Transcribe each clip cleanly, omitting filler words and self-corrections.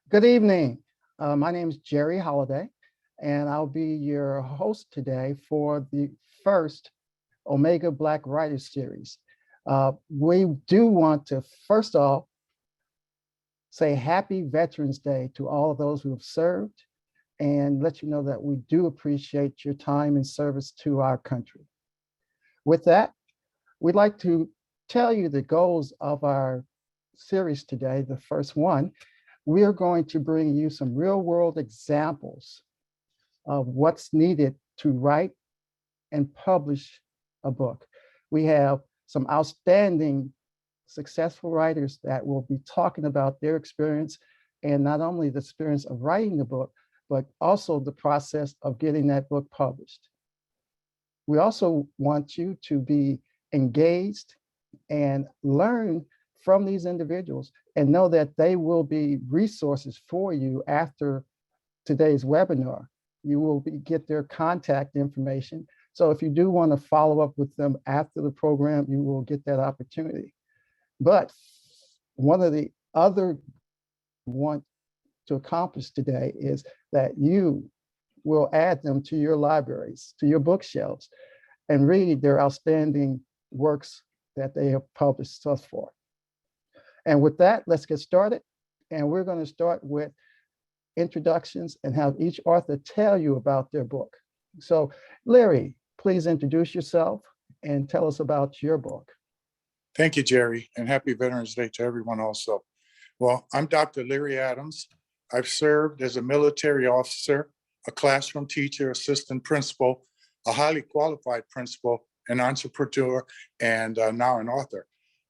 Good evening. My name is Jerry Holliday, and I'll be your host today for the first Omega Black Writers Series. We do want to, first off, say Happy Veterans Day to all of those who have served and let you know that we do appreciate your time and service to our country. With that, we'd like to tell you the goals of our series today, the first one. We are going to bring you some real world examples of what's needed to write and publish a book. We have some outstanding, successful writers that will be talking about their experience, and not only the experience of writing the book, but also the process of getting that book published. We also want you to be engaged and learn from these individuals and know that they will be resources for you after today's webinar. You will get their contact information. So if you do want to follow up with them after the program, you will get that opportunity. But one of the other want to accomplish today is that you will add them to your libraries, to your bookshelves, and read their outstanding works that they have published thus far. And with that, let's get started. And we're going to start with introductions and have each author tell you about their book. So Leary, please introduce yourself and tell us about your book. Thank you, Jerry, and happy Veterans Day to everyone also. Well, I'm Dr. Leary Adams. I've served as a military officer, a classroom teacher, assistant principal, a highly qualified principal, an entrepreneur, and now an author.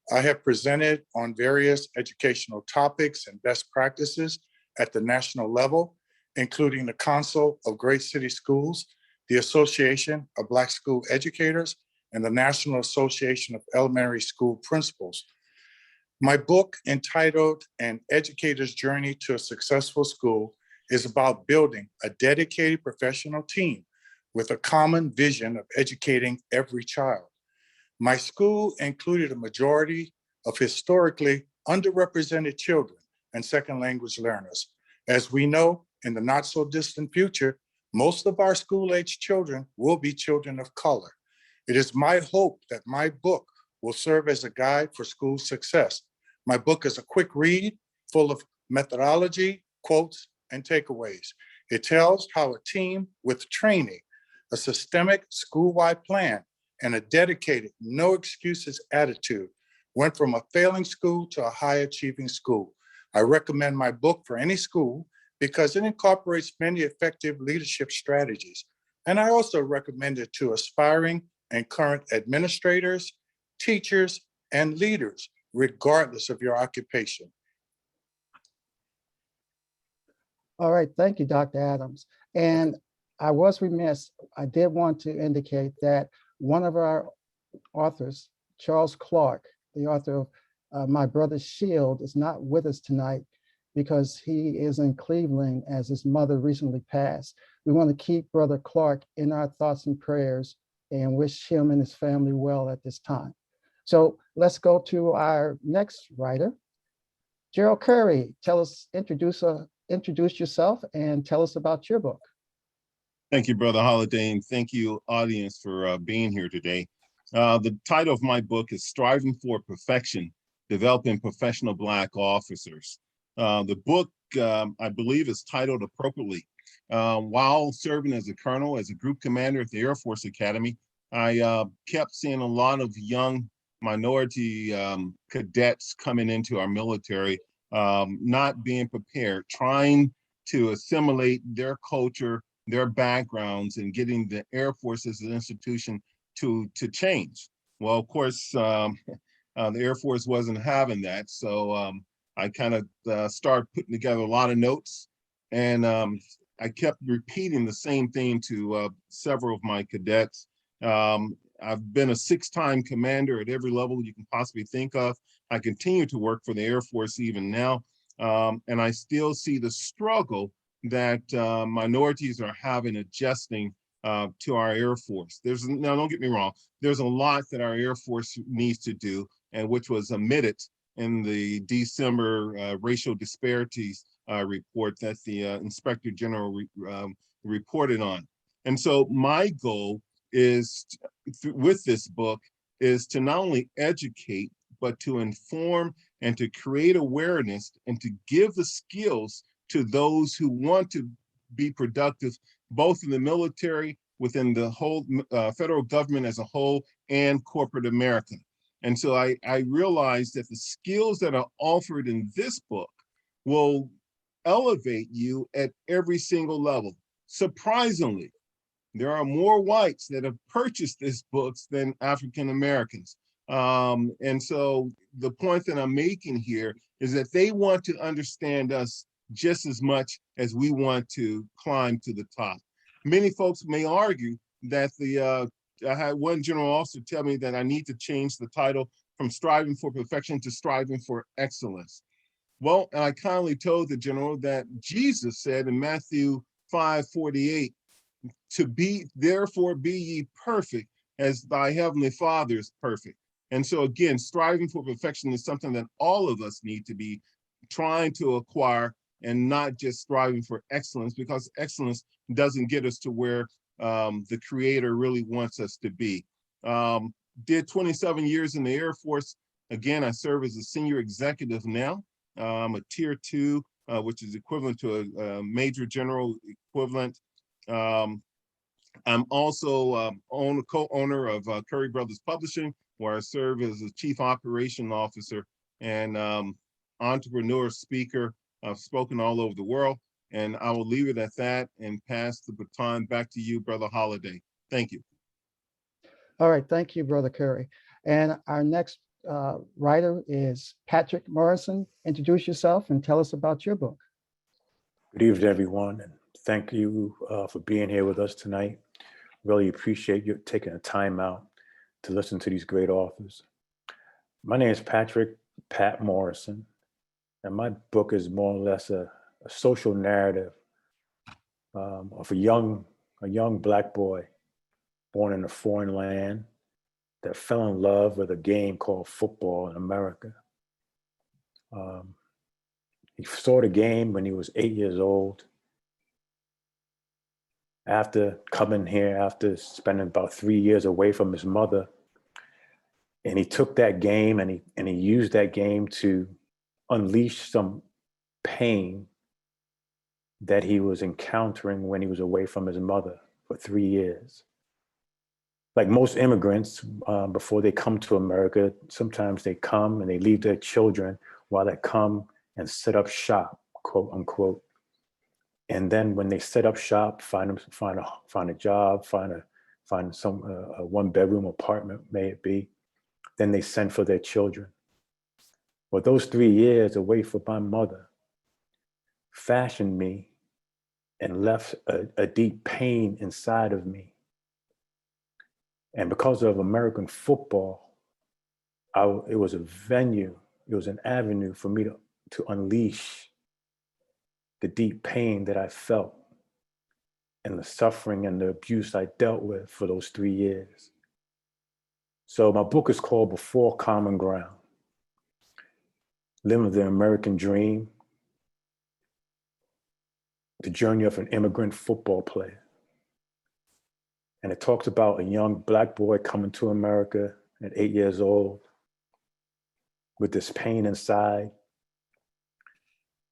I have presented on various educational topics and best practices at the national level, including the Council of Great City Schools, the Association of Black School Educators, and the National Association of Elementary School Principals. My book, entitled An Educator's Journey to a Successful School, is about building a dedicated professional team with a common vision of educating every child. My school included a majority of historically underrepresented children and second language learners. As we know, in the not so distant future, most of our school-age children will be children of color. It is my hope that my book will serve as a guide for school success. My book is a quick read, full of methodology, quotes, and takeaways. It tells how a team with training, a systemic school-wide plan, and a dedicated, no excuses attitude went from a failing school to a high-achieving school. I recommend my book for any school because it incorporates many effective leadership strategies. And I also recommend it to aspiring and current administrators, teachers, and leaders, regardless of your occupation. All right, thank you, Dr. Adams. And I was remiss, I did want to indicate that one of our authors, Charles Clark, the author of My Brother's Shield, is not with us tonight because he is in Cleveland as his mother recently passed. We want to keep Brother Clark in our thoughts and prayers and wish him and his family well at this time. So let's go to our next writer. Gerald Curry, introduce yourself and tell us about your book. Thank you, Brother Holliday, and thank you, audience, for being here today. The title of my book is Striving for Perfection, Developing Professional Black Officers. The book, I believe, is titled appropriately. While serving as a colonel, as a group commander at the Air Force Academy, I kept seeing a lot of young minority cadets coming into our military, not being prepared, trying to assimilate their culture, their backgrounds, and getting the Air Force as an institution to change. Well, of course, the Air Force wasn't having that. So I kind of started putting together a lot of notes, and I kept repeating the same thing to several of my cadets. I've been a 6-time commander at every level you can possibly think of. I continue to work for the Air Force even now, and I still see the struggle that minorities are having adjusting to our Air Force. Now, don't get me wrong, there's a lot that our Air Force needs to do, and which was omitted in the December racial disparities report that the Inspector General reported on. And so my goal is, with this book, is to not only educate, but to inform and to create awareness and to give the skills to those who want to be productive, both in the military, within the whole federal government as a whole, and corporate America. And so I realized that the skills that are offered in this book will elevate you at every single level. Surprisingly, there are more whites that have purchased these books than African Americans. And so the point that I'm making here is that they want to understand us just as much as we want to climb to the top. Many folks may argue that I had one general officer tell me that I need to change the title from Striving for Perfection to Striving for Excellence. Well, and I kindly told the general that Jesus said in Matthew 5:48, therefore be ye perfect as thy heavenly Father is perfect. And so again, striving for perfection is something that all of us need to be trying to acquire, and not just striving for excellence, because excellence doesn't get us to where the Creator really wants us to be. Did 27 years in the Air Force. Again, I serve as a senior executive now. I'm a tier 2, which is equivalent to a major general equivalent. I'm also co-owner of Curry Brothers Publishing, where I serve as a chief operation officer and entrepreneur speaker. I've spoken all over the world, and I will leave it at that and pass the baton back to you, Brother Holiday. Thank you. All right, thank you, Brother Curry. And our next writer is Patrick Morrison. Introduce yourself and tell us about your book. Good evening, everyone, and thank you for being here with us tonight. Really appreciate you taking the time out to listen to these great authors. My name is Pat Morrison, and my book is more or less a social narrative of a young Black boy born in a foreign land that fell in love with a game called football in America. He saw the game when he was 8 years old. After coming here, after spending about 3 years away from his mother, and he took that game and he used that game to unleash some pain that he was encountering when he was away from his mother for 3 years. Like most immigrants, before they come to America, sometimes they come and they leave their children while they come and set up shop, quote unquote. And then when they set up shop, find a job, find some a 1-bedroom apartment, may it be, then they send for their children. Well, those 3 years away from my mother fashioned me and left a deep pain inside of me. And because of American football, it was a venue, it was an avenue for me to unleash the deep pain that I felt and the suffering and the abuse I dealt with for those 3 years. So my book is called Before Common Ground, Living the American Dream, the journey of an immigrant football player. And it talks about a young Black boy coming to America at 8 years old with this pain inside,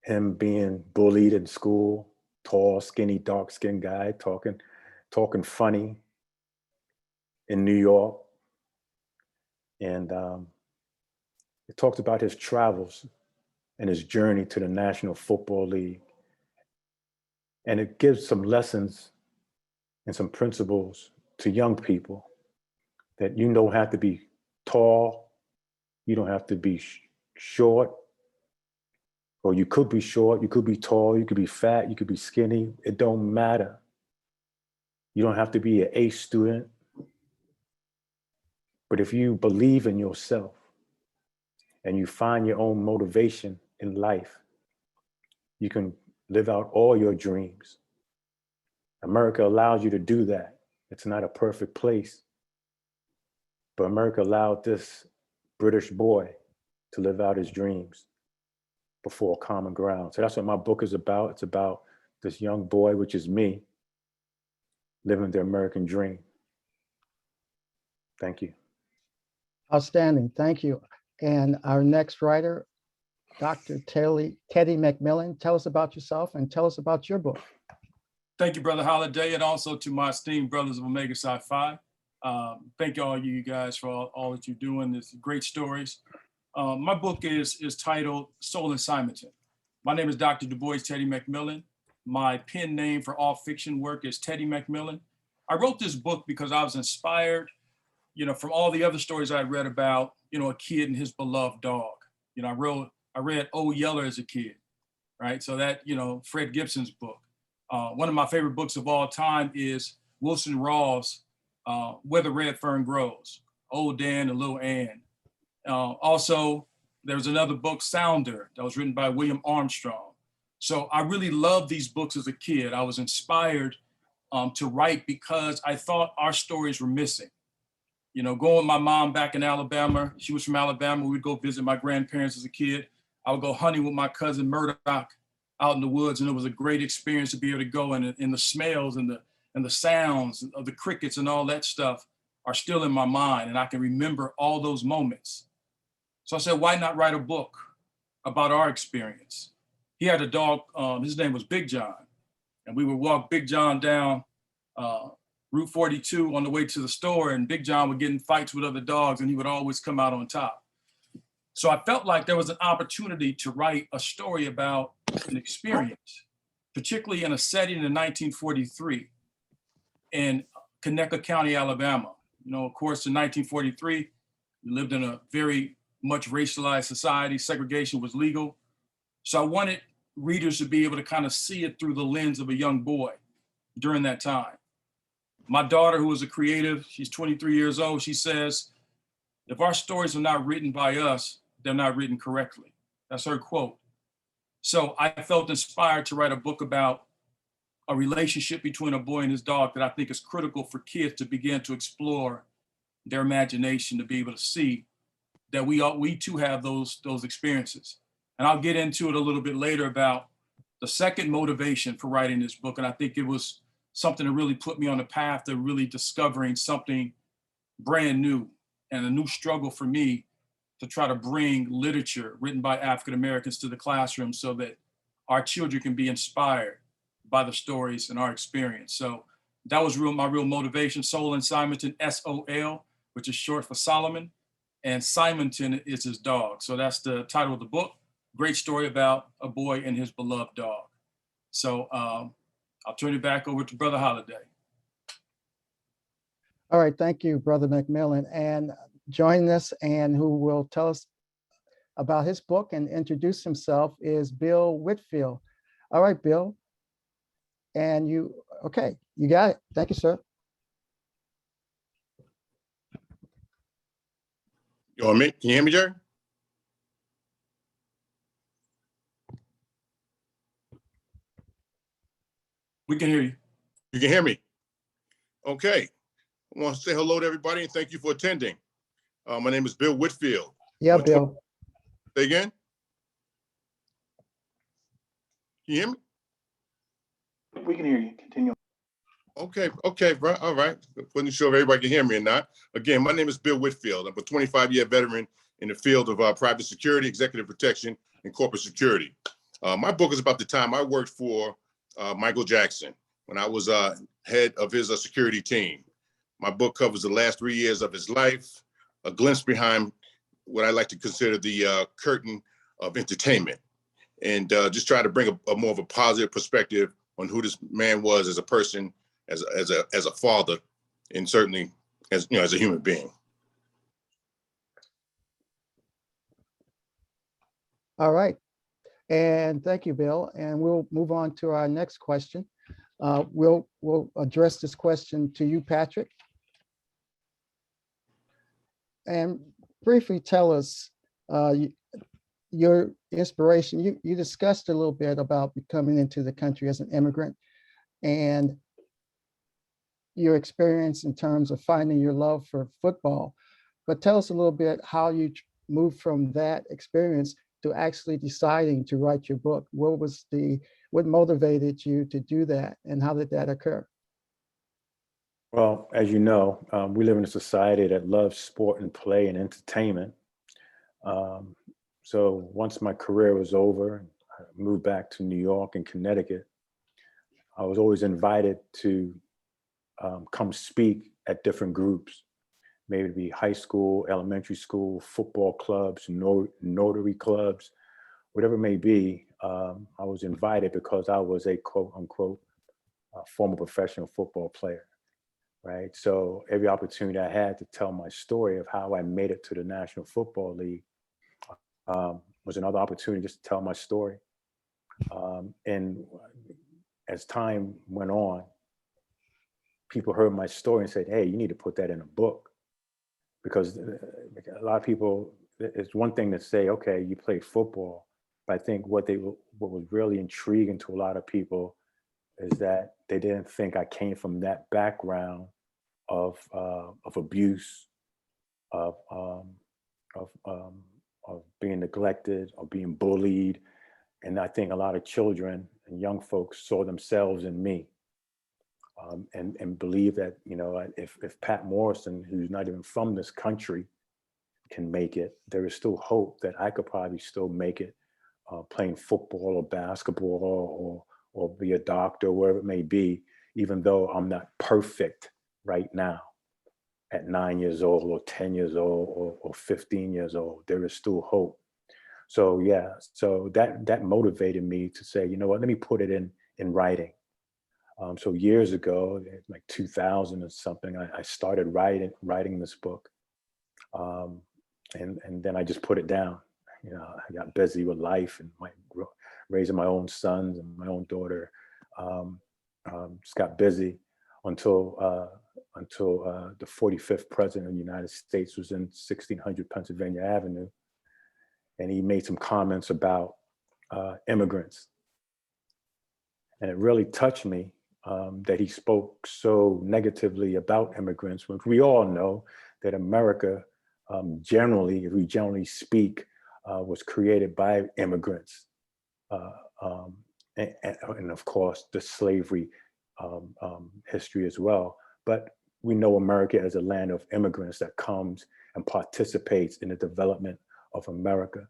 him being bullied in school, tall, skinny, dark-skinned guy, talking funny in New York. And it talks about his travels and his journey to the National Football League. And it gives some lessons and some principles to young people that you don't have to be tall, you don't have to be short, or you could be short, you could be tall, you could be fat, you could be skinny. It don't matter. You don't have to be an A student. But if you believe in yourself and you find your own motivation in life, you can live out all your dreams. America allows you to do that. It's not a perfect place, but America allowed this British boy to live out his dreams before common ground. So that's what my book is about. It's about this young boy, which is me, living the American dream. Thank you. Outstanding, thank you. And our next writer, Dr. Teddy McMillan, tell us about yourself and tell us about your book. Thank you, Brother Holiday, and also to my esteemed brothers of Omega Psi Phi. Thank all you guys for all that you're doing. This great stories. My book is titled Soul in Simonton. My name is Dr. DuBoise Teddy McMillan. My pen name for all fiction work is Teddy McMillan. I wrote this book because I was inspired, from all the other stories I read about, a kid and his beloved dog. I read Old Yeller as a kid, right? So that, Fred Gibson's book. One of my favorite books of all time is Wilson Rawls' Where the Red Fern Grows, Old Dan and Little Ann. Also, there's another book, Sounder, that was written by William Armstrong. So I really loved these books as a kid. I was inspired to write because I thought our stories were missing. Going with my mom back in Alabama, she was from Alabama, we'd go visit my grandparents as a kid. I would go hunting with my cousin Murdoch out in the woods, and it was a great experience to be able to go, and the smells and the sounds of the crickets and all that stuff are still in my mind, and I can remember all those moments. So I said, why not write a book about our experience? He had a dog, his name was Big John, and we would walk Big John down Route 42 on the way to the store, and Big John would get in fights with other dogs, and he would always come out on top. So I felt like there was an opportunity to write a story about an experience, particularly in a setting in 1943 in Conecuh County, Alabama. Of course, in 1943, we lived in a very much racialized society. Segregation was legal. So I wanted readers to be able to kind of see it through the lens of a young boy during that time. My daughter, who is a creative, she's 23 years old, she says, if our stories are not written by us, they're not written correctly. That's her quote. So I felt inspired to write a book about a relationship between a boy and his dog that I think is critical for kids to begin to explore their imagination, to be able to see that we too have those experiences. And I'll get into it a little bit later about the second motivation for writing this book. And I think it was something that really put me on the path to really discovering something brand new and a new struggle for me to try to bring literature written by African Americans to the classroom so that our children can be inspired by the stories and our experience. So that was my real motivation. Soul in Simonton, SOL, which is short for Solomon, and Simonton is his dog. So that's the title of the book. Great story about a boy and his beloved dog. So I'll turn it back over to Brother Holiday. All right, thank you, Brother McMillan. And joining us and who will tell us about his book and introduce himself is Bill Whitfield. All right, Bill. And you got it. Thank you, sir. You want me? Can you hear me, Jerry? We can hear you. You can hear me? Okay. I want to say hello to everybody and thank you for attending. My name is Bill Whitfield. Yeah, Bill. Say again? Can you hear me? We can hear you. Continue. Okay, bro. All right. Wasn't sure if everybody can hear me or not. Again, my name is Bill Whitfield. I'm a 25-year veteran in the field of private security, executive protection, and corporate security. My book is about the time I worked for Michael Jackson when I was head of his security team. My book covers the last 3 years of his life, a glimpse behind what I like to consider the curtain of entertainment, and just try to bring a more of a positive perspective on who this man was as a person, as a father, and certainly as a human being. All right. And thank you, Bill. And we'll move on to our next question. We'll address this question to you, Patrick. And briefly tell us your inspiration. You discussed a little bit about coming into the country as an immigrant and your experience in terms of finding your love for football. But tell us a little bit how you move from that experience to actually deciding to write your book? What motivated you to do that, and how did that occur? Well, as you know, we live in a society that loves sport and play and entertainment. Um, so once my career was over, I moved back to New York and Connecticut. I was always invited to come speak at different groups, maybe it be high school, elementary school, football clubs, notary clubs, whatever it may be. I was invited because I was a quote unquote former professional football player, right? So every opportunity I had to tell my story of how I made it to the National Football League was another opportunity just to tell my story. And as time went on, people heard my story and said, "Hey, you need to put that in a book." Because a lot of people, it's one thing to say, okay, you play football, but I think what was really intriguing to a lot of people is that they didn't think I came from that background of abuse, of being neglected, or being bullied. And I think a lot of children and young folks saw themselves in me, and believe that, you know, if Pat Morrison, who's not even from this country, can make it, there is still hope that I could probably still make it, playing football or basketball, or be a doctor, wherever it may be, even though I'm not perfect right now at 9 years old or 10 years old or 15 years old. There is still hope. So yeah, so that motivated me to say, you know what, let me put it in writing. So years ago, like 2000 or something, I started writing this book, and then I just put it down. You know, I got busy with life and raising my own sons and my own daughter. Just got busy until the 45th president of the United States was in 1600 Pennsylvania Avenue, and he made some comments about immigrants, and it really touched me. That he spoke so negatively about immigrants, which we all know that America generally, if we generally speak, was created by immigrants. And of course, the slavery history as well. But we know America as a land of immigrants that comes and participates in the development of America.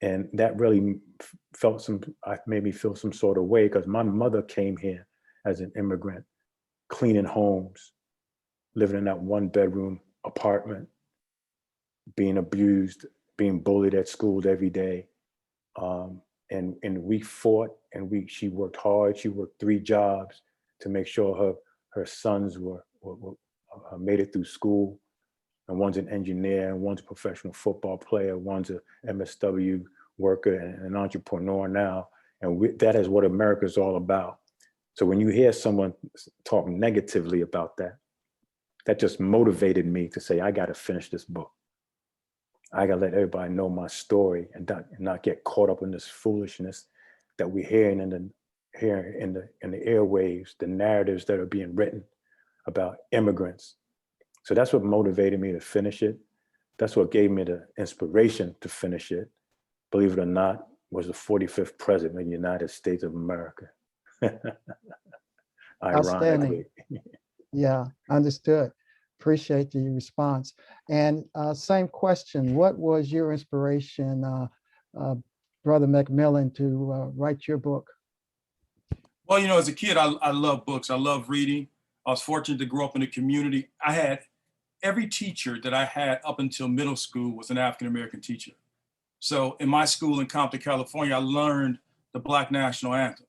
And that really made me feel some sort of way, because my mother came here as an immigrant, cleaning homes, living in that 1-bedroom apartment, being abused, being bullied at school every day. And we fought, and she worked hard. She worked 3 jobs to make sure her sons were made it through school. And one's an engineer, and one's a professional football player, one's a MSW worker and an entrepreneur now. And that is what America's all about. So when you hear someone talk negatively about that, that just motivated me to say, I got to finish this book. I got to let everybody know my story and not get caught up in this foolishness that we're hearing in the airwaves, the narratives that are being written about immigrants. So that's what motivated me to finish it. That's what gave me the inspiration to finish it. Believe it or not, was the 45th president of the United States of America. Outstanding. Ironically. Yeah, understood. Appreciate the response. And same question, what was your inspiration, Brother McMillan, to write your book? Well, you know, as a kid, I love books. I love reading. I was fortunate to grow up in a community. I had every teacher that I had up until middle school was an African-American teacher. So in my school in Compton, California, I learned the Black National Anthem.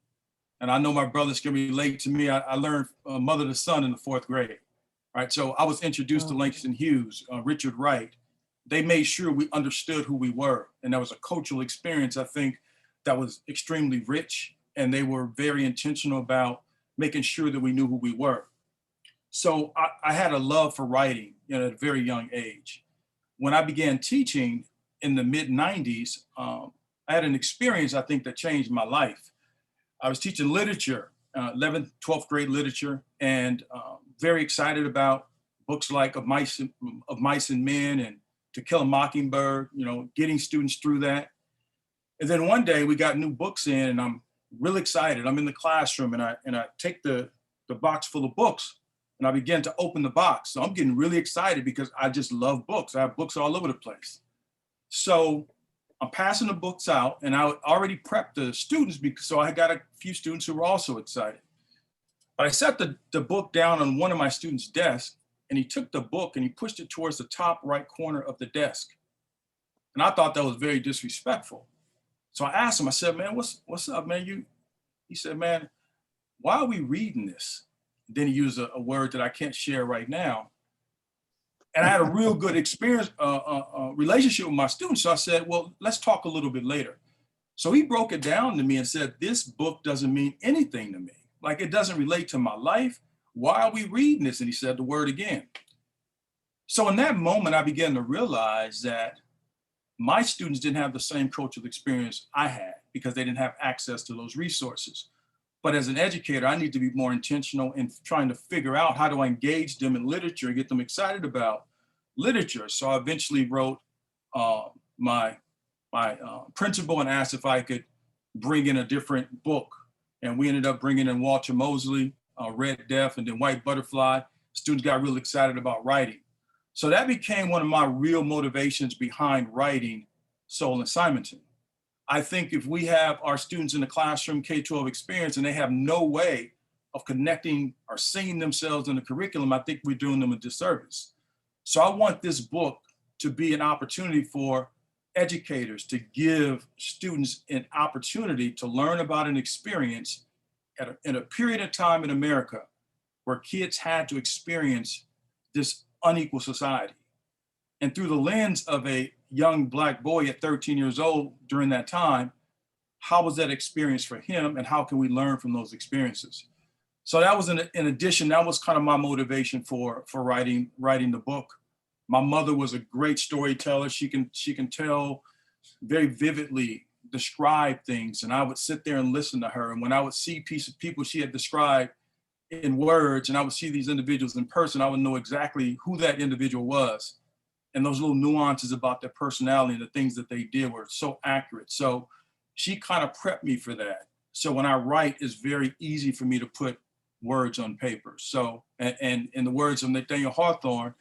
And I know my brothers can relate to me. I learned Mother to Son in the 4th grade, right? So I was introduced to Langston Hughes, Richard Wright. They made sure we understood who we were. And that was a cultural experience, I think, that was extremely rich. And they were very intentional about making sure that we knew who we were. So I had a love for writing, you know, at a very young age. When I began teaching in the mid-90s, I had an experience, I think, that changed my life. I was teaching literature, 11th, 12th grade literature, and very excited about books like Of Mice and Men and To Kill a Mockingbird, getting students through that. And then one day we got new books in, and I'm really excited. I'm in the classroom, and I take the box full of books, and I begin to open the box. So I'm getting really excited because I just love books. I have books all over the place. So I'm passing the books out, and I already prepped the students so I got a few students who were also excited. But I set the book down on one of my students' desk, and he took the book and he pushed it towards the top right corner of the desk. And I thought that was very disrespectful. So I asked him, I said, man, what's up, man? He said, man, why are we reading this? Then he used a word that I can't share right now. And I had a real good experience, relationship with my students. So I said, well, let's talk a little bit later. So he broke it down to me and said, this book doesn't mean anything to me. Like, it doesn't relate to my life. Why are we reading this? And he said the word again. So in that moment, I began to realize that my students didn't have the same cultural experience I had because they didn't have access to those resources. But as an educator, I need to be more intentional in trying to figure out how do I engage them in literature and get them excited about literature. So I eventually wrote my principal and asked if I could bring in a different book. And we ended up bringing in Walter Mosley, Red Death, and then White Butterfly. Students got really excited about writing. So that became one of my real motivations behind writing Soul in Simonton. I think if we have our students in the classroom K-12 experience and they have no way of connecting or seeing themselves in the curriculum, I think we're doing them a disservice. So I want this book to be an opportunity for educators to give students an opportunity to learn about an experience in a period of time in America where kids had to experience this unequal society. And through the lens of a young Black boy at 13 years old during that time, how was that experience for him and how can we learn from those experiences? So that was in addition, that was kind of my motivation for writing the book. My mother was a great storyteller. She can tell very vividly, describe things. And I would sit there and listen to her. And when I would see people she had described in words and I would see these individuals in person, I would know exactly who that individual was. And those little nuances about their personality and the things that they did were so accurate. So she kind of prepped me for that. So when I write, it's very easy for me to put words on paper. So, and in the words of Nathaniel Hawthorne,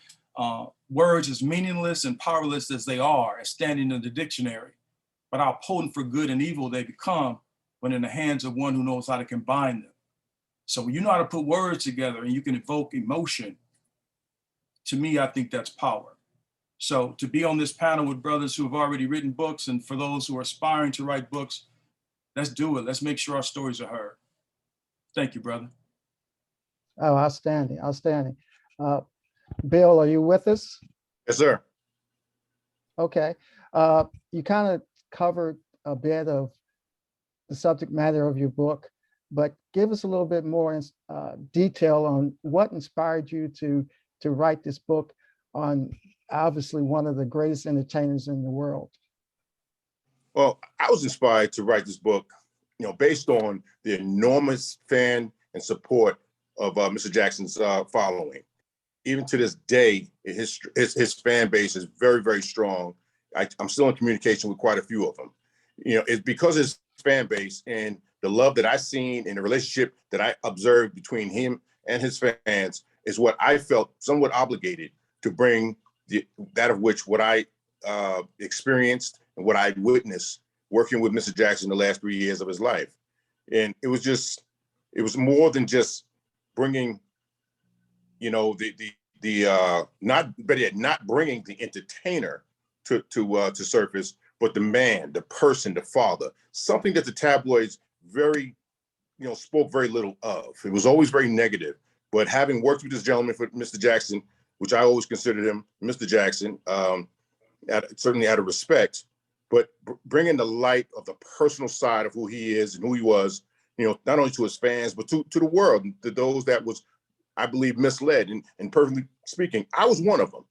words as meaningless and powerless as they are, as standing in the dictionary, but how potent for good and evil they become when in the hands of one who knows how to combine them. So when you know how to put words together and you can evoke emotion, to me, I think that's power. So to be on this panel with brothers who have already written books and for those who are aspiring to write books, let's do it. Let's make sure our stories are heard. Thank you, brother. Oh, outstanding, outstanding. Bill, are you with us? Yes, sir. Okay. You kind of covered a bit of the subject matter of your book, but give us a little bit more detail on what inspired you to write this book on obviously one of the greatest entertainers in the world. Well, I was inspired to write this book, based on the enormous fan and support of Mr. Jackson's following. Even to this day, his fan base is very, very strong. I'm still in communication with quite a few of them. It's because of his fan base and the love that I've seen and the relationship that I observed between him and his fans is what I felt somewhat obligated to bring that of which what I experienced and what I witnessed working with Mr. Jackson the last 3 years of his life. And it was more than just bringing, not bringing the entertainer to surface, but the man, the person, the father, something that the tabloids spoke very little of. It was always very negative. But having worked with this gentleman, for Mr. Jackson, which I always considered him Mr. Jackson, certainly out of respect, but bringing the light of the personal side of who he is and who he was, not only to his fans, but to the world, to those that was, I believe, misled. And perfectly speaking, I was one of them.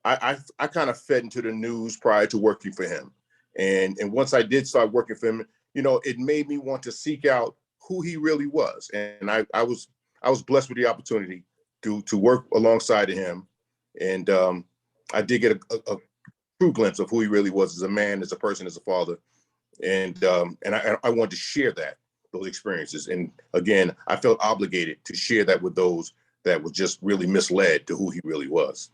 I kind of fed into the news prior to working for him. And once I did start working for him, it made me want to seek out who he really was. And I was blessed with the opportunity to work alongside of him. And I did get a true glimpse of who he really was as a man, as a person, as a father. And I wanted to share those experiences. And again, I felt obligated to share that with those that was just really misled to who he really was.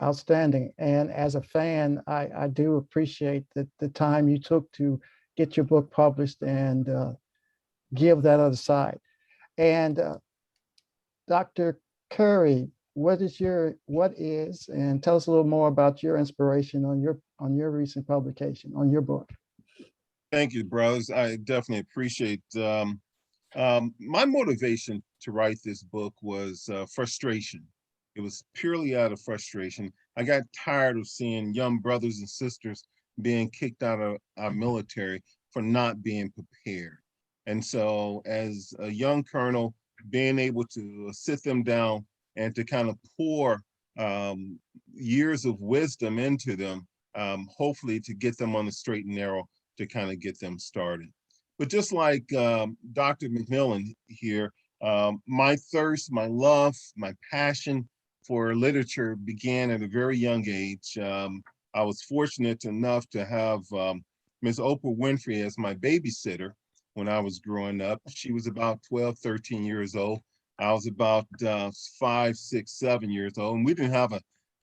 Outstanding. And as a fan, I do appreciate the time you took to get your book published and give that other side. And Dr. Curry, what is, and tell us a little more about your inspiration on your recent publication, on your book. Thank you, brothers. I definitely appreciate my motivation to write this book was frustration. It was purely out of frustration. I got tired of seeing young brothers and sisters being kicked out of our military for not being prepared. And so as a young colonel, being able to sit them down and to kind of pour years of wisdom into them, hopefully to get them on the straight and narrow to kind of get them started. But just like Dr. McMillan here, my thirst, my love, my passion for literature began at a very young age. I was fortunate enough to have Miss Oprah Winfrey as my babysitter when I was growing up. She was about 12, 13 years old. I was about 5, 6, 7 years old. And we didn't have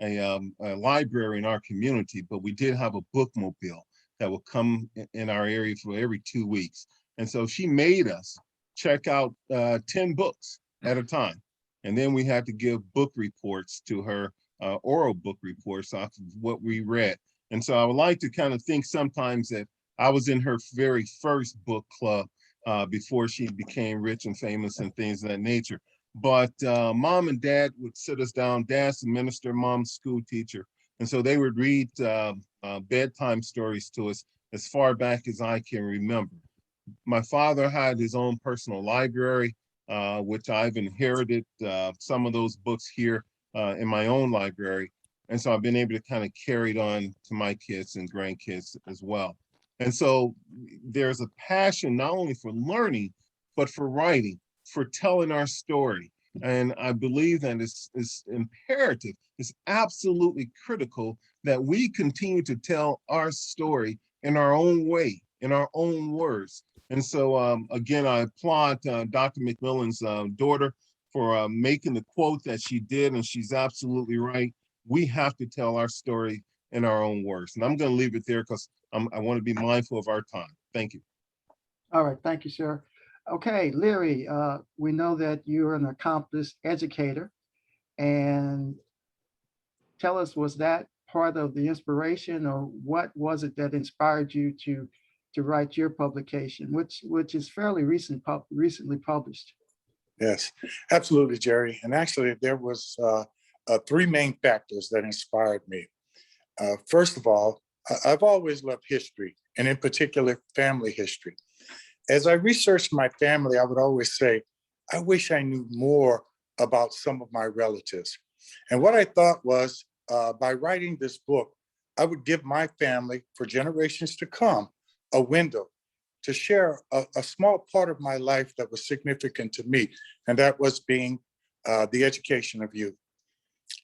a library in our community, but we did have a bookmobile that would come in our area for every 2 weeks. And so she made us check out 10 books at a time. And then we had to give book reports to her, oral book reports off of what we read. And so I would like to kind of think sometimes that I was in her very first book club before she became rich and famous and things of that nature. But mom and dad would sit us down. Dad's a minister, mom's school teacher. And so they would read bedtime stories to us as far back as I can remember. My father had his own personal library, which I've inherited some of those books here in my own library. And so I've been able to kind of carry it on to my kids and grandkids as well. And so there's a passion not only for learning, but for writing, for telling our story. And I believe that it's imperative, it's absolutely critical that we continue to tell our story in our own way, in our own words. And so, again, I applaud Dr. McMillan's daughter for making the quote that she did, and she's absolutely right. We have to tell our story in our own words. And I'm going to leave it there because I want to be mindful of our time. Thank you. All right, thank you, sir. Okay, Leary, we know that you're an accomplished educator, and tell us, was that part of the inspiration, or what was it that inspired you to write your publication, which is fairly recently published? Yes, absolutely, Jerry. And actually, there was 3 main factors that inspired me. First of all, I've always loved history, and in particular, family history. As I researched my family, I would always say, I wish I knew more about some of my relatives. And what I thought was, by writing this book, I would give my family, for generations to come, a window to share a small part of my life that was significant to me, and that was being the education of youth.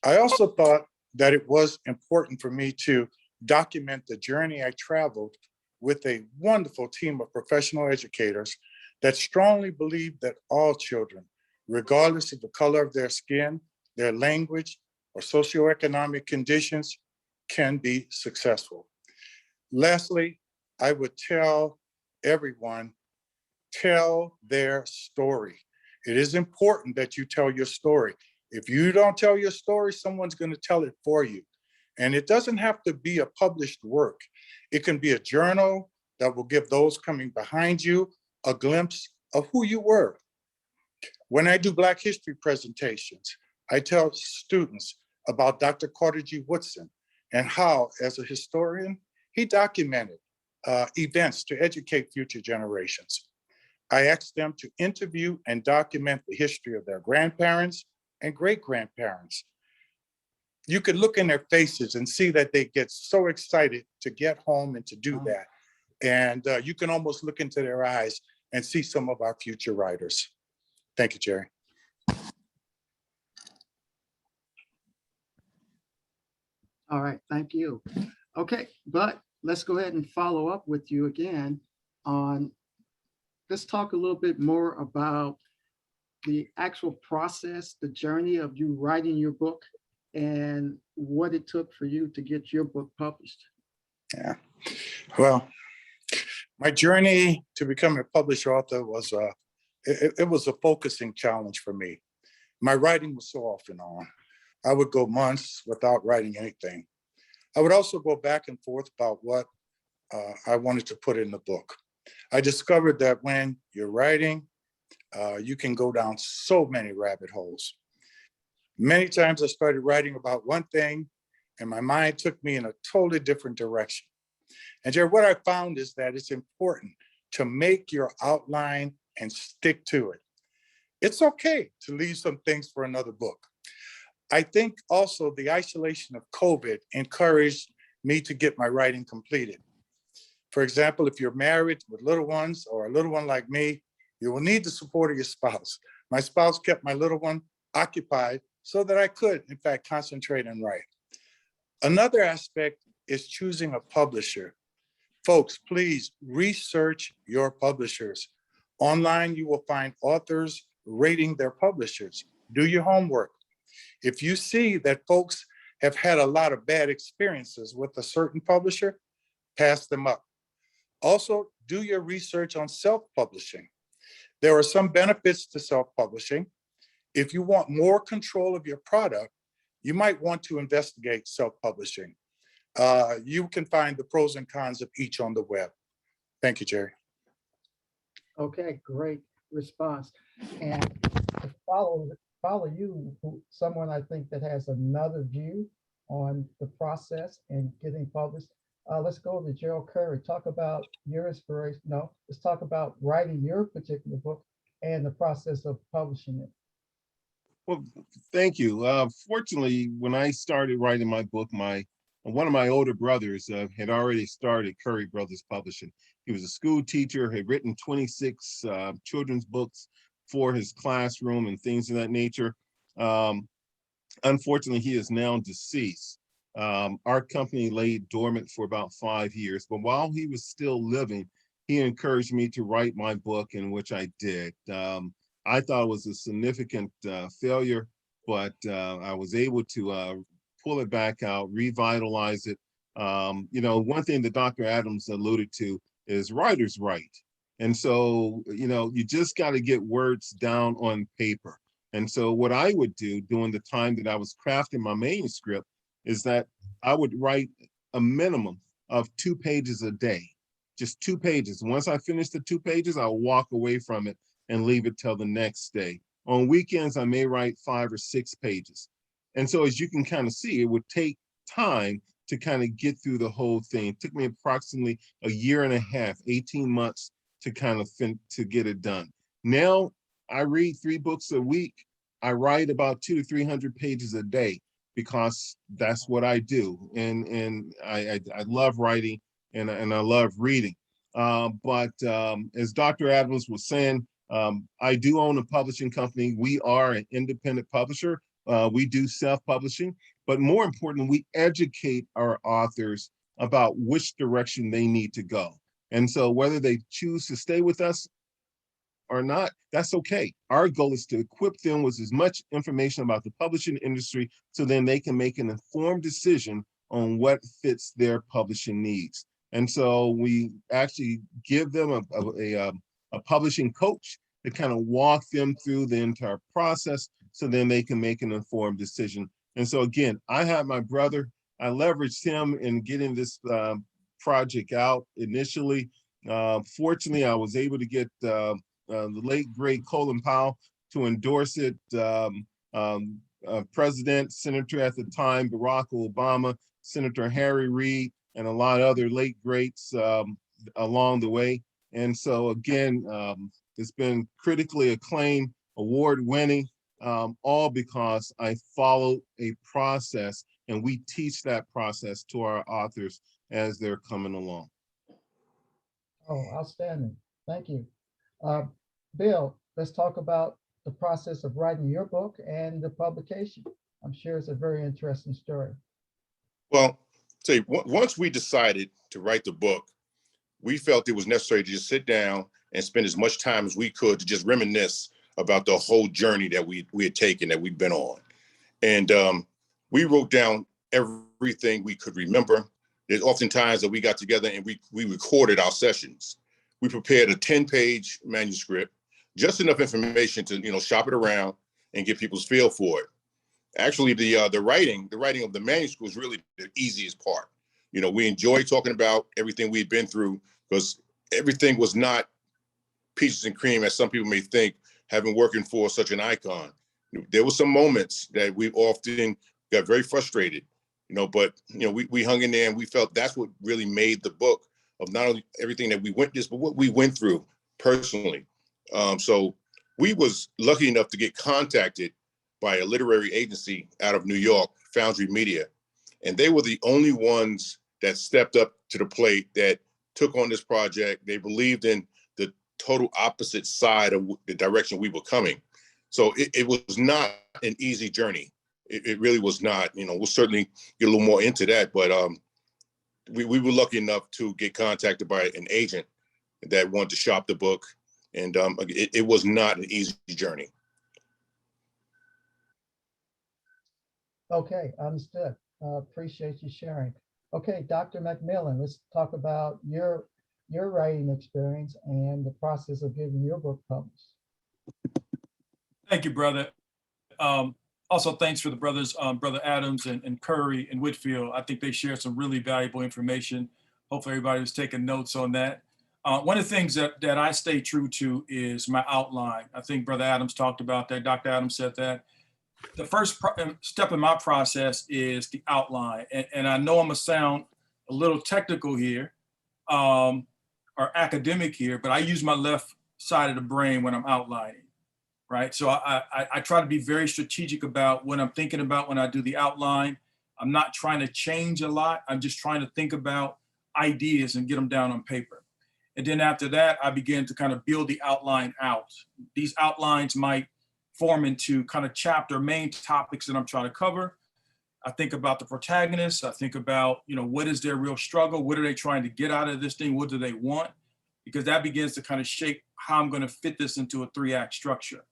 I also thought that it was important for me to document the journey I traveled with a wonderful team of professional educators that strongly believe that all children, regardless of the color of their skin, their language, or socioeconomic conditions, can be successful. Lastly, I would tell everyone, tell their story. It is important that you tell your story. If you don't tell your story, someone's going to tell it for you. And it doesn't have to be a published work. It can be a journal that will give those coming behind you a glimpse of who you were. When I do Black history presentations, I tell students about Dr. Carter G. Woodson and how, as a historian, he documented events to educate future generations. I ask them to interview and document the history of their grandparents and great-grandparents. You could look in their faces and see that they get so excited to get home and to do that. And you can almost look into their eyes and see some of our future writers. Thank you, Jerry. All right, thank you. Okay, but let's go ahead and follow up with you again on, let's talk a little bit more about the actual process, the journey of you writing your book and what it took for you to get your book published. Yeah. Well, my journey to becoming a published author was it was a focusing challenge for me. My writing was so off and on. I would go months without writing anything. I would also go back and forth about what I wanted to put in the book. I discovered that when you're writing, you can go down so many rabbit holes. Many times I started writing about one thing and my mind took me in a totally different direction. And Jared, what I found is that it's important to make your outline and stick to it. It's okay to leave some things for another book. I think also the isolation of COVID encouraged me to get my writing completed. For example, if you're married with little ones or a little one like me, you will need the support of your spouse. My spouse kept my little one occupied so that I could, in fact, concentrate and write. Another aspect is choosing a publisher. Folks, please research your publishers. Online, you will find authors rating their publishers. Do your homework. If you see that folks have had a lot of bad experiences with a certain publisher, pass them up. Also, do your research on self-publishing. There are some benefits to self-publishing. If you want more control of your product, you might want to investigate self-publishing. You can find the pros and cons of each on the web. Thank you, Jerry. Okay, great response. And to follow you, someone I think that has another view on the process and getting published. Let's go to Gerald Curry. Talk about your inspiration. No, let's talk about writing your particular book and the process of publishing it. Well, thank you. Fortunately, when I started writing my book, one of my older brothers had already started Curry Brothers Publishing. He was a school teacher, had written 26 children's books for his classroom and things of that nature. Unfortunately, he is now deceased. Our company lay dormant for about 5 years, but while he was still living, he encouraged me to write my book, in which I did. I thought it was a significant failure, but I was able to pull it back out, revitalize it. One thing that Dr. Adams alluded to is writers write. And so, you just got to get words down on paper. And so what I would do during the time that I was crafting my manuscript is that I would write a minimum of 2 pages a day, just 2 pages. Once I finished the 2 pages, I'll walk away from it and leave it till the next day. On weekends, I may write 5 or 6 pages. And so as you can kind of see, it would take time to kind of get through the whole thing. It took me approximately a year and a half, 18 months to kind of to get it done. Now I read 3 books a week. I write about 200 to 300 pages a day because that's what I do. And I love writing and I love reading. But as Dr. Adams was saying, I do own a publishing company. We are an independent publisher. We do self-publishing, but more importantly, we educate our authors about which direction they need to go. And so whether they choose to stay with us or not, that's okay. Our goal is to equip them with as much information about the publishing industry so then they can make an informed decision on what fits their publishing needs. And so we actually give them a publishing coach to kind of walk them through the entire process so then they can make an informed decision. And so again, I had my brother, I leveraged him in getting this project out initially. Fortunately, I was able to get the late great Colin Powell to endorse it. President, Senator at the time, Barack Obama, Senator Harry Reid, and a lot of other late greats along the way. And so again, it's been critically acclaimed, award-winning, all because I followed a process and we teach that process to our authors as they're coming along. Oh, outstanding. Thank you. Bill, let's talk about the process of writing your book and the publication. I'm sure it's a very interesting story. Well, say once we decided to write the book, we felt it was necessary to just sit down and spend as much time as we could to just reminisce about the whole journey that we had taken, that we'd been on. And we wrote down everything we could remember. There's oftentimes that we got together and we recorded our sessions. We prepared a 10-page manuscript, just enough information to shop it around and get people's feel for it. Actually, the writing of the manuscript was really the easiest part. We enjoyed talking about everything we'd been through, because everything was not peaches and cream, as some people may think, having working for such an icon. There were some moments that we often got very frustrated, but we hung in there, and we felt that's what really made the book, of not only everything that we witnessed, but what we went through personally. So we was lucky enough to get contacted by a literary agency out of New York, Foundry Media. And they were the only ones that stepped up to the plate, that took on this project. They believed in the total opposite side of the direction we were coming. So it was not an easy journey. It really was not. We'll certainly get a little more into that, but we were lucky enough to get contacted by an agent that wanted to shop the book. And it was not an easy journey. Okay, understood. Appreciate you sharing. Okay, Dr. McMillan, let's talk about your writing experience and the process of getting your book published. Thank you, brother. Also, thanks for the brothers, Brother Adams and Curry and Whitfield. I think they shared some really valuable information. Hopefully everybody was taking notes on that. One of the things that I stay true to is my outline. I think Brother Adams talked about that. Dr. Adams said that. The first step in my process is the outline. And I know I'm gonna sound a little technical here, or academic here, but I use my left side of the brain when I'm outlining, right? So I try to be very strategic about what I'm thinking about when I do the outline. I'm not trying to change a lot. I'm just trying to think about ideas and get them down on paper. And then after that, I begin to kind of build the outline out. These outlines might form into kind of chapter main topics that I'm trying to cover. I think about the protagonists. I think about, what is their real struggle? What are they trying to get out of this thing? What do they want? Because that begins to kind of shape how I'm going to fit this into a 3-act structure.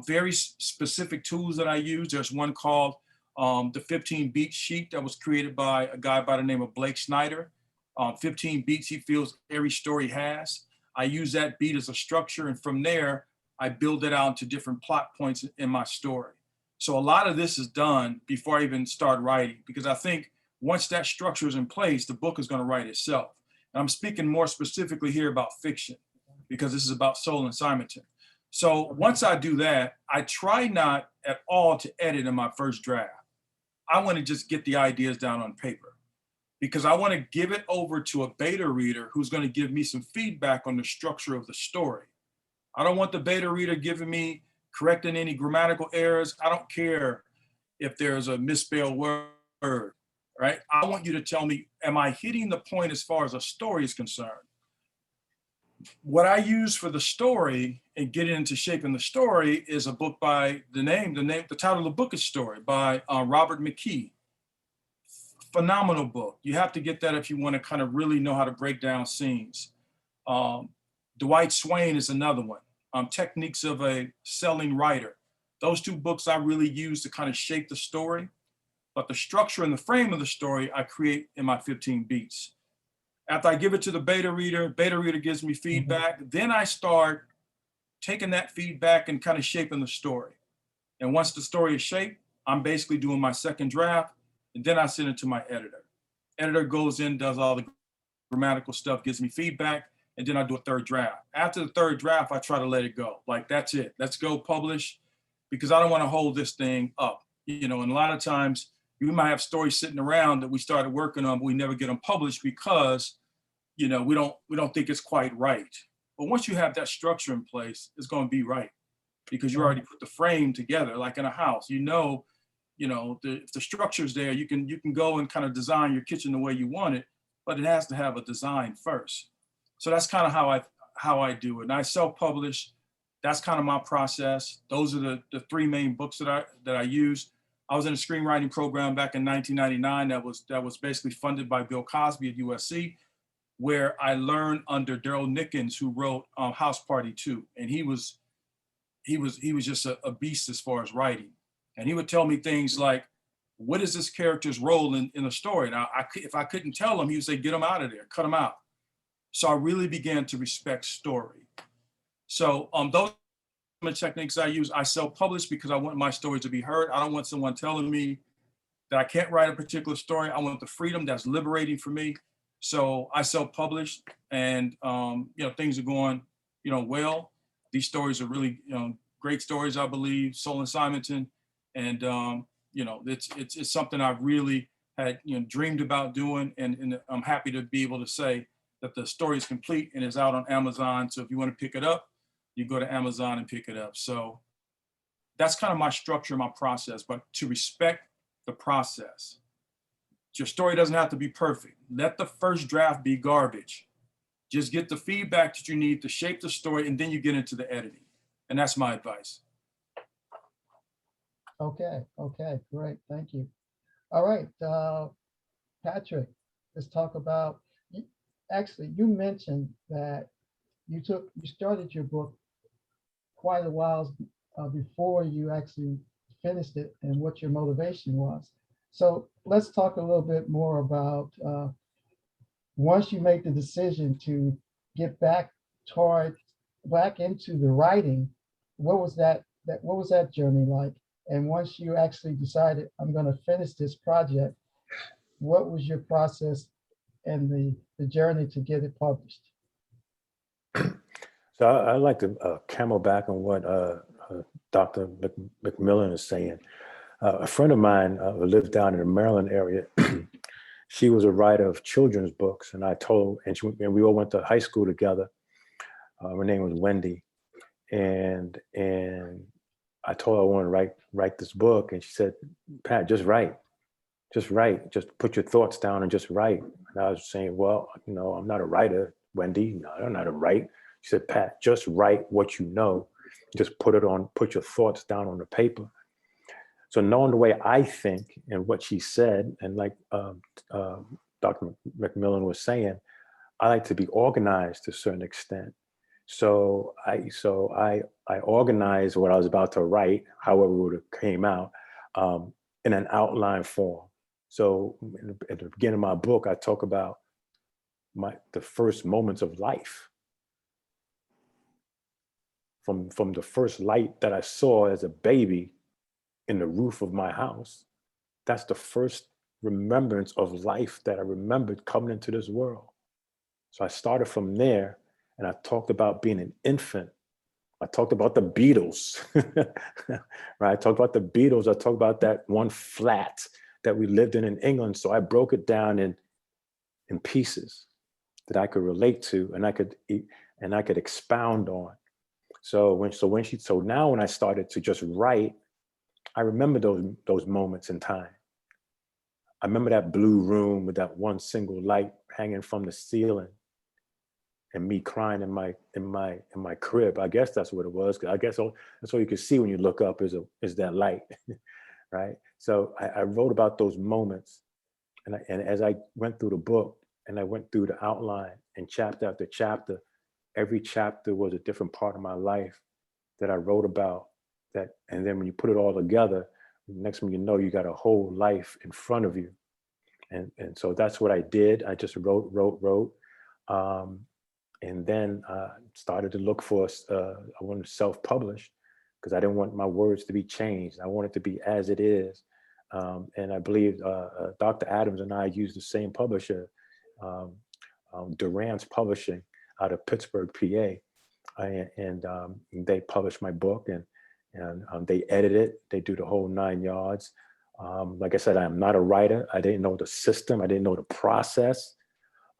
Very specific tools that I use. There's one called the 15 beat sheet that was created by a guy by the name of Blake Snyder. 15 beats he feels every story has. I use that beat as a structure, and from there, I build it out into different plot points in my story. So a lot of this is done before I even start writing, because I think once that structure is in place, the book is going to write itself. And I'm speaking more specifically here about fiction, because this is about Soul and Simonton. So once I do that, I try not at all to edit in my first draft. I want to just get the ideas down on paper, because I want to give it over to a beta reader who's going to give me some feedback on the structure of the story. I don't want the beta reader giving me, correcting any grammatical errors. I don't care if there's a misspelled word, right? I want you to tell me, am I hitting the point as far as a story is concerned? What I use for the story and getting into shaping the story is a book by the title of the book is Story by Robert McKee. Phenomenal book. You have to get that if you want to kind of really know how to break down scenes. Dwight Swain is another one. Techniques of a Selling Writer. Those two books I really use to kind of shape the story, but the structure and the frame of the story I create in my 15 beats. After I give it to the beta reader gives me feedback. Then I start taking that feedback and kind of shaping the story. And once the story is shaped, I'm basically doing my second draft, and then I send it to my editor. Editor goes in, does all the grammatical stuff, gives me feedback, and then I do a third draft. After the third draft, I try to let it go. Like, that's it. Let's go publish, because I don't want to hold this thing up. And a lot of times we might have stories sitting around that we started working on, but we never get them published because, we don't think it's quite right. But once you have that structure in place, it's going to be right, because you already put the frame together, like in a house. If the structure's there, you can go and kind of design your kitchen the way you want it, but it has to have a design first. So that's kind of how I do it. And I self-publish. That's kind of my process. Those are the 3 main books that I use. I was in a screenwriting program back in 1999 that was basically funded by Bill Cosby at USC, where I learned under Daryl Nickens, who wrote House Party 2. And he was just a beast as far as writing. And he would tell me things like, what is this character's role in a story? Now, if I couldn't tell him, he would say, get him out of there, cut him out. So I really began to respect story. So those techniques I use, I self-publish because I want my story to be heard. I don't want someone telling me that I can't write a particular story. I want the freedom that's liberating for me. So I self-published, and things are going well. These stories are really great stories, I believe. Soul and Simonton, and it's something I really had dreamed about doing, and I'm happy to be able to say that the story is complete and is out on Amazon. So if you want to pick it up, you go to Amazon and pick it up. So that's kind of my structure, my process, but to respect the process. Your story doesn't have to be perfect. Let the first draft be garbage. Just get the feedback that you need to shape the story, and then you get into the editing. And that's my advice. Okay, great, thank you. All right, Patrick, let's talk about, actually, you mentioned that you started your book quite a while before you actually finished it, and what your motivation was. So let's talk a little bit more about once you make the decision to get back into the writing, what was that journey like? And once you actually decided, I'm going to finish this project, what was your process and the journey to get it published? So I'd like to camel back on what Dr. McMillan is saying. A friend of mine who lived down in the Maryland area, she was a writer of children's books, and and we all went to high school together. Her name was Wendy, and I told her I wanted to write this book, and she said, "Pat, just write, just put your thoughts down and just write." And I was saying, "Well, I'm not a writer, Wendy. No, I don't know how to write." She said, "Pat, just write what you know. Just put your thoughts down on the paper." So knowing the way I think and what she said, and like Dr. McMillan was saying, I like to be organized to a certain extent. So I organized what I was about to write, however it would have came out, in an outline form. So at the beginning of my book, I talk about the first moments of life. From the first light that I saw as a baby in the roof of my house. That's the first remembrance of life that I remembered coming into this world. So I started from there, and I talked about being an infant. I talked about the Beatles, right? I talked about the Beatles. I talked about that one flat that we lived in England. So I broke it down in pieces that I could relate to, and I could expound on. So now when I started to just write, I remember those moments in time. I remember that blue room with that one single light hanging from the ceiling, and me crying in my crib. I guess that's what it was. I guess that's all you can see when you look up is that light, right? So I wrote about those moments, and as I went through the book and I went through the outline, and chapter after chapter, every chapter was a different part of my life that I wrote about. And then when you put it all together, next thing you know, you got a whole life in front of you. And so that's what I did. I just wrote. And then started to look for, I wanted to self-publish because I didn't want my words to be changed. I want it to be as it is. And I believe Dr. Adams and I used the same publisher, Durant's Publishing out of Pittsburgh, PA. And they published my book, and they edit it. They do the whole 9 yards. Like I said, I'm not a writer. I didn't know the system. I didn't know the process.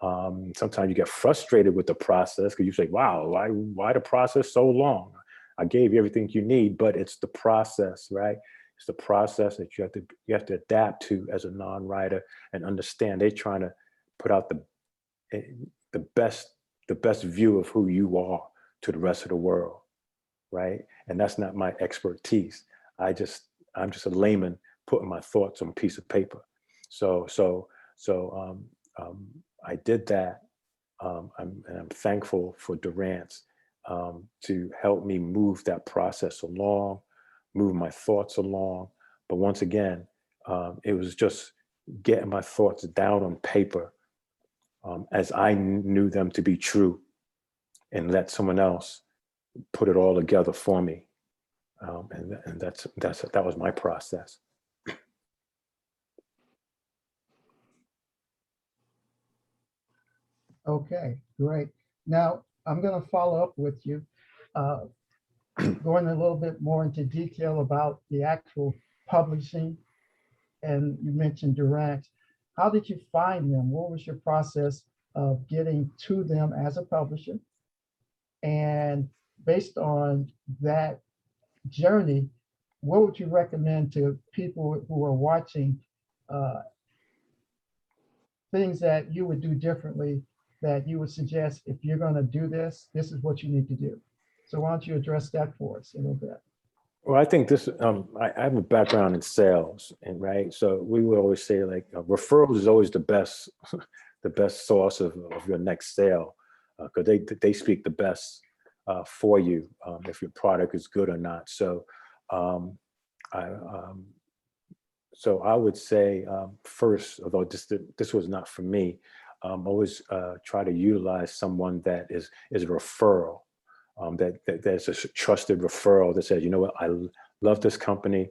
Sometimes you get frustrated with the process because you say, wow, why the process so long? I gave you everything you need, but it's the process, right? It's the process that you have to adapt to as a non-writer and understand. They're trying to put out the best view of who you are to the rest of the world, right? And that's not my expertise. I'm just a layman putting my thoughts on a piece of paper. So I did that. And I'm thankful for Durant's to help me move that process along, move my thoughts along. But once again, it was just getting my thoughts down on paper as I knew them to be true, and let someone else put it all together for me. And that was my process. Okay, great. Now, I'm going to follow up with you, going a little bit more into detail about the actual publishing. And you mentioned Durant. How did you find them? What was your process of getting to them as a publisher? And based on that journey, what would you recommend to people who are watching, things that you would do differently, that you would suggest, if you're going to do this, this is what you need to do? So why don't you address that for us a little bit? Well, I think this, I have a background in sales, and right. So we would always say like referrals is always the best, the best source of your next sale, because they speak the best for you if your product is good or not. So so I would say first, although this was not for me, always try to utilize someone that is a referral. That's a trusted referral that says, you know what, I love this company.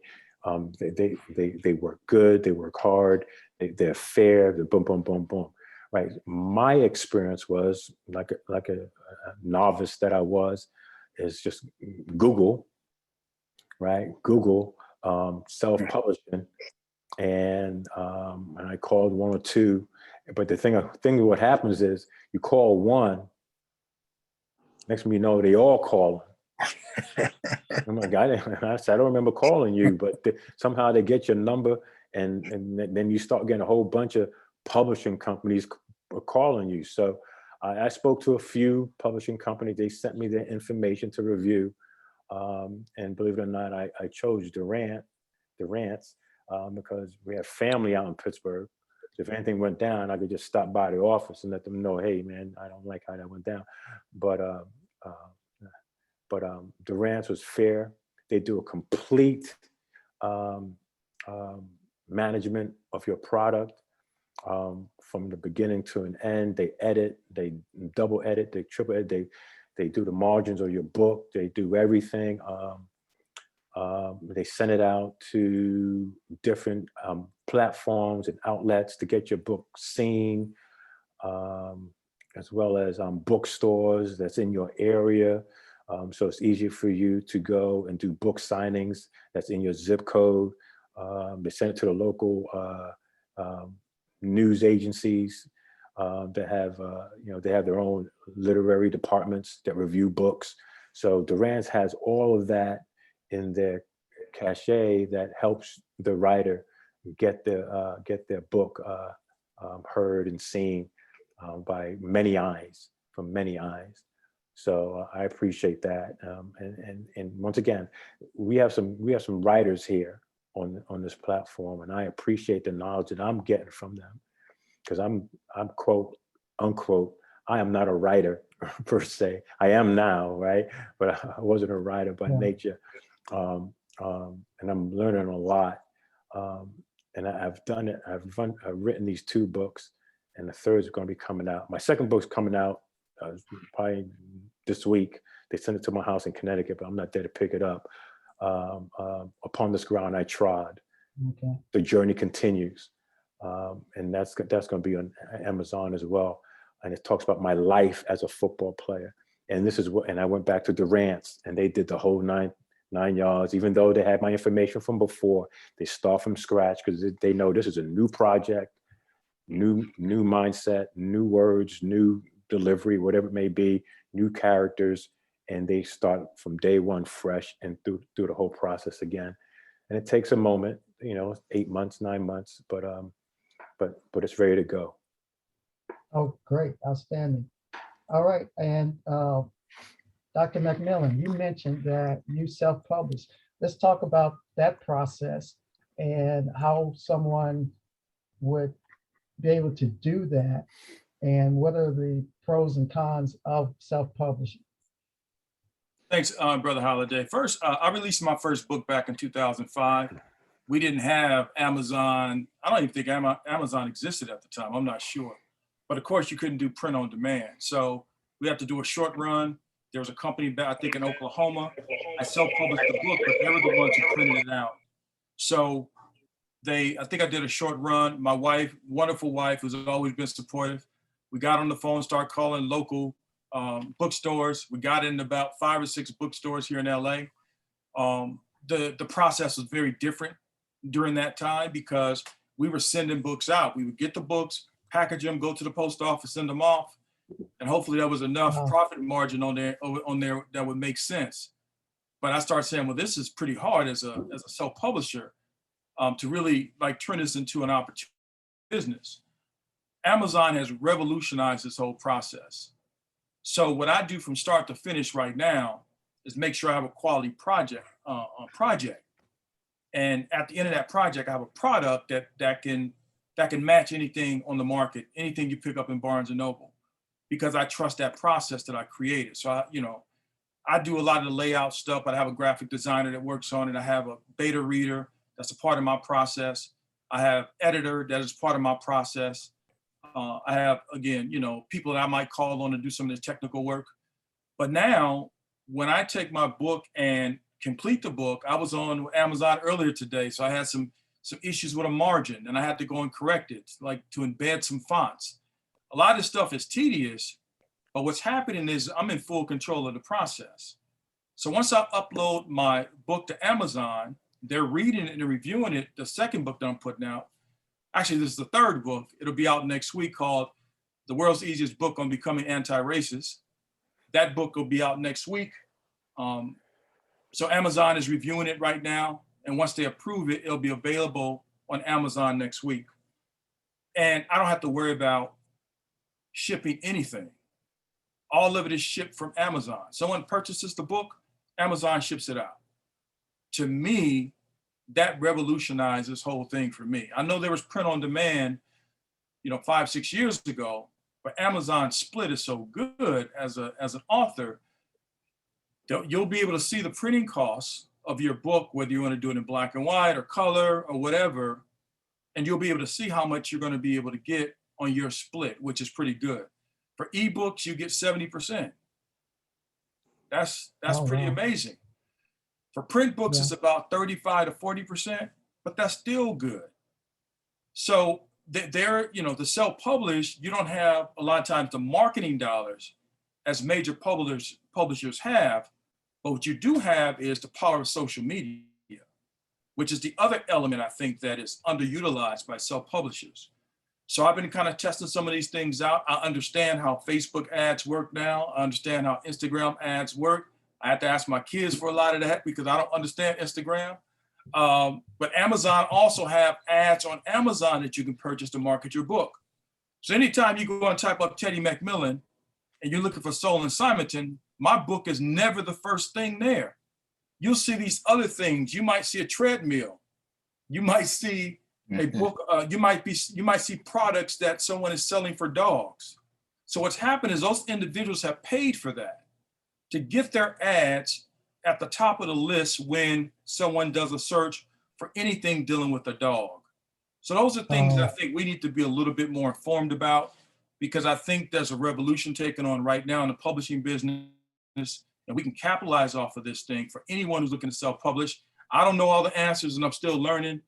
They work good, they work hard, they're fair, they're boom, boom, boom, boom. Right. My experience was like a novice that I was, is just Google, right? Google self-publishing, and I called one or two. But the thing what happens is you call one. Next thing you know, they all calling. I'm like, I don't remember calling you, but somehow they get your number, and then you start getting a whole bunch of publishing companies calling you. So I spoke to a few publishing companies. They sent me their information to review, and believe it or not, I chose Durant's because we have family out in Pittsburgh. If anything went down, I could just stop by the office and let them know, hey man, I don't like how that went down. But Durant's was fair. They do a complete management of your product from the beginning to an end. They edit, they double edit, they triple edit, they do the margins of your book. They do everything. They send it out to different platforms and outlets to get your book seen, as well as bookstores that's in your area. So it's easier for you to go and do book signings that's in your zip code. They send it to the local news agencies that have, they have their own literary departments that review books. So Durant's has all of that in their cachet that helps the writer get their book heard and seen by many eyes, from many eyes. So I appreciate that, and once again, we have some writers here on this platform, and I appreciate the knowledge that I'm getting from them, because I'm quote unquote, I am not a writer per se. I am now, right? But I wasn't a writer by nature, and I'm learning a lot. And I've done it. I've written these 2 books, and the third is going to be coming out. My second book's coming out probably this week. They sent it to my house in Connecticut, but I'm not there to pick it up. Upon this ground I trod. Okay. The journey continues, and that's going to be on Amazon as well. And it talks about my life as a football player. And this is what. And I went back to Durant's, and they did the whole nine yards. Even though they had my information from before, they start from scratch because they know this is a new project, new mindset, new words, new delivery, whatever it may be, new characters, and they start from day one fresh and through the whole process again. And it takes a moment, 8 months, 9 months, but it's ready to go. Oh, great, outstanding. All right, and Dr. McMillan, you mentioned that you self-published. Let's talk about that process and how someone would be able to do that, and what are the pros and cons of self-publishing? Thanks, Brother Holiday. First, I released my first book back in 2005. We didn't have Amazon. I don't even think Amazon existed at the time. I'm not sure. But of course, you couldn't do print on demand. So we had to do a short run. There was a company, I think in Oklahoma. I self-published the book, but they were the ones who printed it out. So I think I did a short run. My wife, wonderful wife, who's always been supportive. We got on the phone, started calling local bookstores. We got in about 5 or 6 bookstores here in LA. The process was very different during that time because we were sending books out. We would get the books, package them, go to the post office, send them off, and hopefully there was enough profit margin on there that would make sense. But I started saying, well, this is pretty hard as a self-publisher to really like turn this into an opportunity business. Amazon has revolutionized this whole process. So what I do from start to finish right now is make sure I have a quality project. And at the end of that project, I have a product that can match anything on the market, anything you pick up in Barnes and Noble, because I trust that process that I created. So I do a lot of the layout stuff, but I have a graphic designer that works on it. I have a beta reader that's a part of my process. I have editor that is part of my process. I have, again, people that I might call on to do some of the technical work. But now, when I take my book and complete the book, I was on Amazon earlier today, so I had some issues with a margin, and I had to go and correct it, like to embed some fonts. A lot of this stuff is tedious, but what's happening is I'm in full control of the process. So once I upload my book to Amazon, they're reading it and they're reviewing it. The second book that I'm putting out, actually, this is the third book. It'll be out next week, called The World's Easiest Book on Becoming Anti-Racist. That book will be out next week. So Amazon is reviewing it right now. And once they approve it, it'll be available on Amazon next week. And I don't have to worry about shipping anything. All of it is shipped from Amazon. Someone purchases the book, Amazon ships it out. To me, that revolutionized this whole thing for me. I know there was print on demand, 5, 6 years ago, but Amazon split is so good as an author that you'll be able to see the printing costs of your book, whether you want to do it in black and white or color or whatever, and you'll be able to see how much you're going to be able to get on your split, which is pretty good. For ebooks, you get 70%. That's pretty amazing. For print books, it's about 35 to 40%, but that's still good. So the self-published, you don't have a lot of times the marketing dollars as major publishers have, but what you do have is the power of social media, which is the other element I think that is underutilized by self-publishers. So I've been kind of testing some of these things out. I understand how Facebook ads work now. I understand how Instagram ads work. I had to ask my kids for a lot of that because I don't understand Instagram. But Amazon also have ads on Amazon that you can purchase to market your book. So anytime you go and type up Teddy McMillan and you're looking for Soul in Simonton, my book is never the first thing there. You'll see these other things. You might see a treadmill. You might see a book. You might see products that someone is selling for dogs. So what's happened is those individuals have paid for that to get their ads at the top of the list when someone does a search for anything dealing with a dog. So those are things that I think we need to be a little bit more informed about, because I think there's a revolution taking on right now in the publishing business, and we can capitalize off of this thing for anyone who's looking to self-publish. I don't know all the answers and I'm still learning,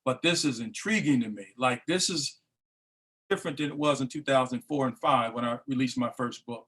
but this is intriguing to me. Like, this is different than it was in 2004 and 2005 when I released my first book.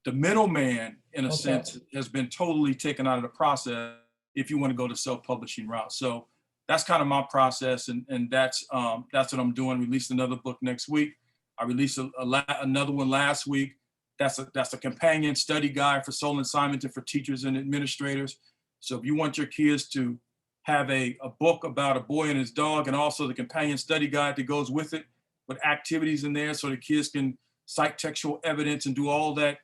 The middleman, in a sense, has been totally taken out of the process if you want to go the self-publishing route. So that's kind of my process, and that's what I'm doing. Released another book next week. I released another one last week. That's a companion study guide for Soul in Simonton for teachers and administrators. So if you want your kids to have a book about a boy and his dog, and also the companion study guide that goes with it, with activities in there so the kids can cite textual evidence and do all that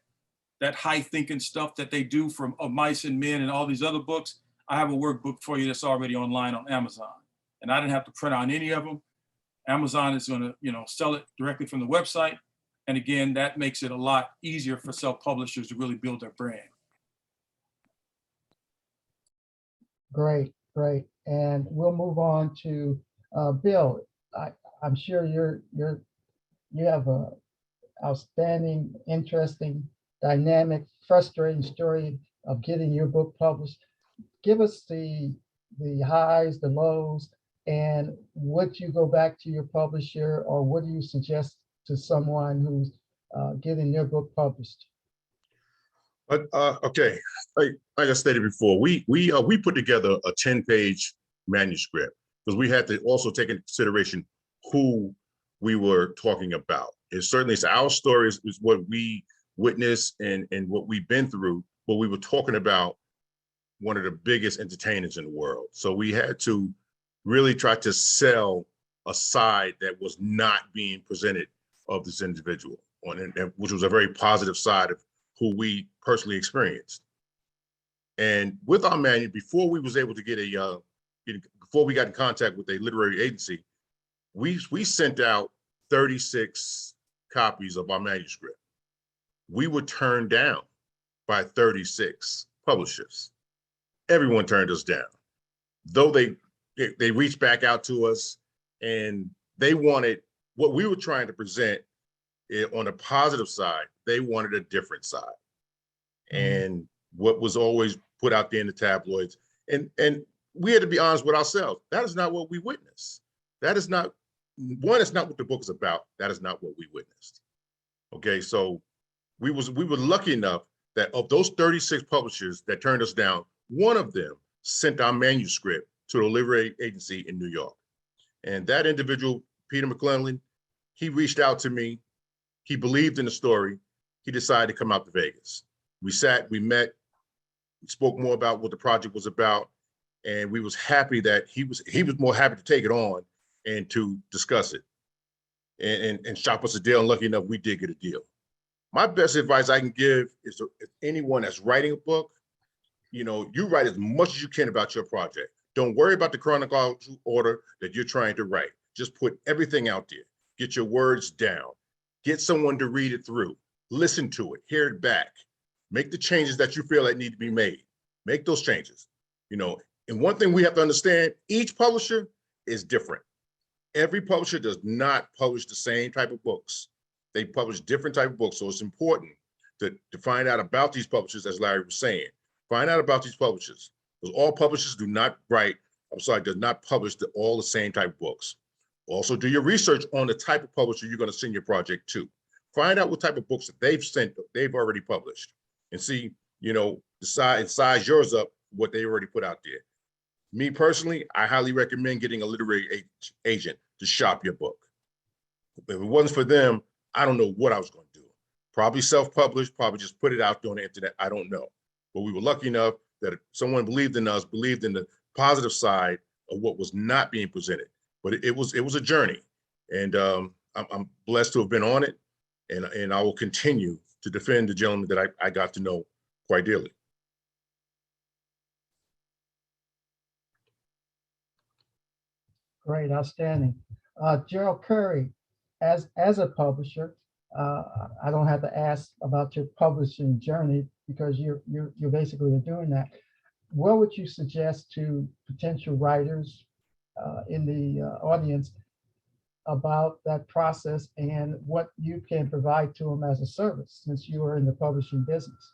high thinking stuff that they do from Of Mice and Men and all these other books, I have a workbook for you that's already online on Amazon. and I didn't have to print out any of them. Amazon is going to, sell it directly from the website. And again, that makes it a lot easier for self-publishers to really build their brand. Great, great. And we'll move on to Bill. I'm sure you have a outstanding, interesting, dynamic, frustrating story of getting your book published. Give us the highs, the lows, and would you go back to your publisher, or what do you suggest to someone who's getting their book published? Okay, like I stated before, we put together a 10-page manuscript because we had to also take into consideration who we were talking about. It certainly is our stories, is what we witnessed and what we've been through, but we were talking about one of the biggest entertainers in the world. So we had to really try to sell a side that was not being presented of this individual, which was a very positive side of who we personally experienced. And with our manual, before we was able to get before we got in contact with a literary agency, we sent out 36 copies of our manuscript. We were turned down by 36 publishers. Everyone turned us down, though they reached back out to us and they wanted what we were trying to present on a positive side. They wanted a different side. And what was always put out there in the tabloids. And we had to be honest with ourselves. That is not what we witnessed. That is not, one, it's not what the book is about. That is not what we witnessed. Okay, so we were lucky enough that of those 36 publishers that turned us down, one of them sent our manuscript to a literary agency in New York. And that individual, Peter McMillan, he reached out to me. He believed in the story. He decided to come out to Vegas. We sat, we met, we spoke more about what the project was about, and we was happy that he was more happy to take it on and to discuss it and shop us a deal. And lucky enough, we did get a deal. My best advice I can give is to anyone that's writing a book, you write as much as you can about your project. Don't worry about the chronological order that you're trying to write. Just put everything out there. Get your words down. Get someone to read it through. Listen to it. Hear it back. Make the changes that you feel that need to be made. Make those changes. And one thing we have to understand, each publisher is different. Every publisher does not publish the same type of books. They publish different type of books. So it's important to find out about these publishers, as Larry was saying. Find out about these publishers. Because all publishers do not publish all the same type of books. Also, do your research on the type of publisher you're going to send your project to. Find out what type of books that they've already published, and see, size yours up what they already put out there. Me personally, I highly recommend getting a literary agent to shop your book. If it wasn't for them, I don't know what I was going to do. Probably self-published, probably just put it out there on the internet. I don't know. But we were lucky enough that someone believed in us, believed in the positive side of what was not being presented. But it was a journey, and I'm blessed to have been on it, and I will continue to defend the gentleman that I got to know quite dearly. Great, outstanding. Gerald Curry, as a publisher, I don't have to ask about your publishing journey because you're basically doing that. What would you suggest to potential writers in the audience about that process and what you can provide to them as a service, since you are in the publishing business?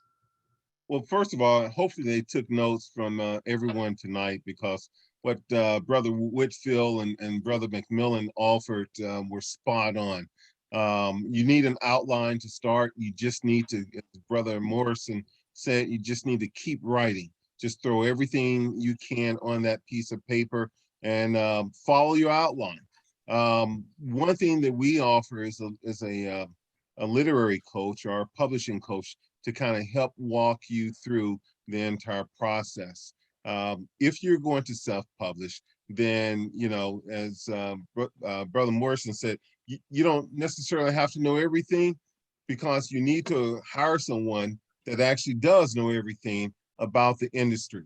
Well, first of all, hopefully they took notes from everyone tonight, because what Brother Whitfield and Brother McMillan offered were spot on. You need an outline to start. You just need to, as Brother Morrison said, you just need to keep writing. Just throw everything you can on that piece of paper and follow your outline. One thing that we offer is a literary coach or a publishing coach to kind of help walk you through the entire process. If you're going to self-publish, then, as Brother Morrison said, you don't necessarily have to know everything, because you need to hire someone that actually does know everything about the industry.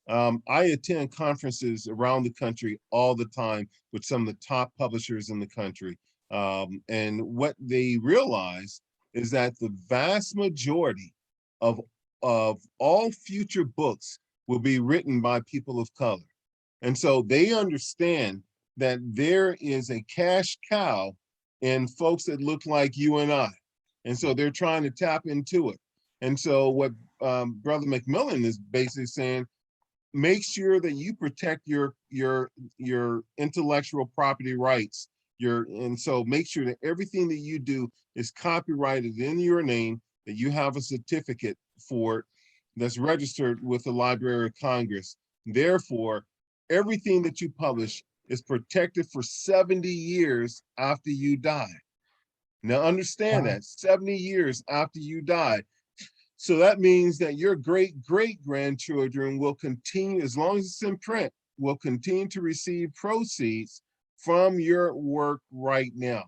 I attend conferences around the country all the time with some of the top publishers in the country. And what they realize is that the vast majority of all future books will be written by people of color. And so they understand that there is a cash cow in folks that look like you and I. And so they're trying to tap into it. And so what Brother McMillan is basically saying, make sure that you protect your intellectual property rights. And so make sure that everything that you do is copyrighted in your name, that you have a certificate for it that's registered with the Library of Congress. Therefore, everything that you publish is protected for 70 years after you die. Now understand that 70 years after you die. So that means that your great-great-grandchildren will continue, as long as it's in print, will continue to receive proceeds from your work right now.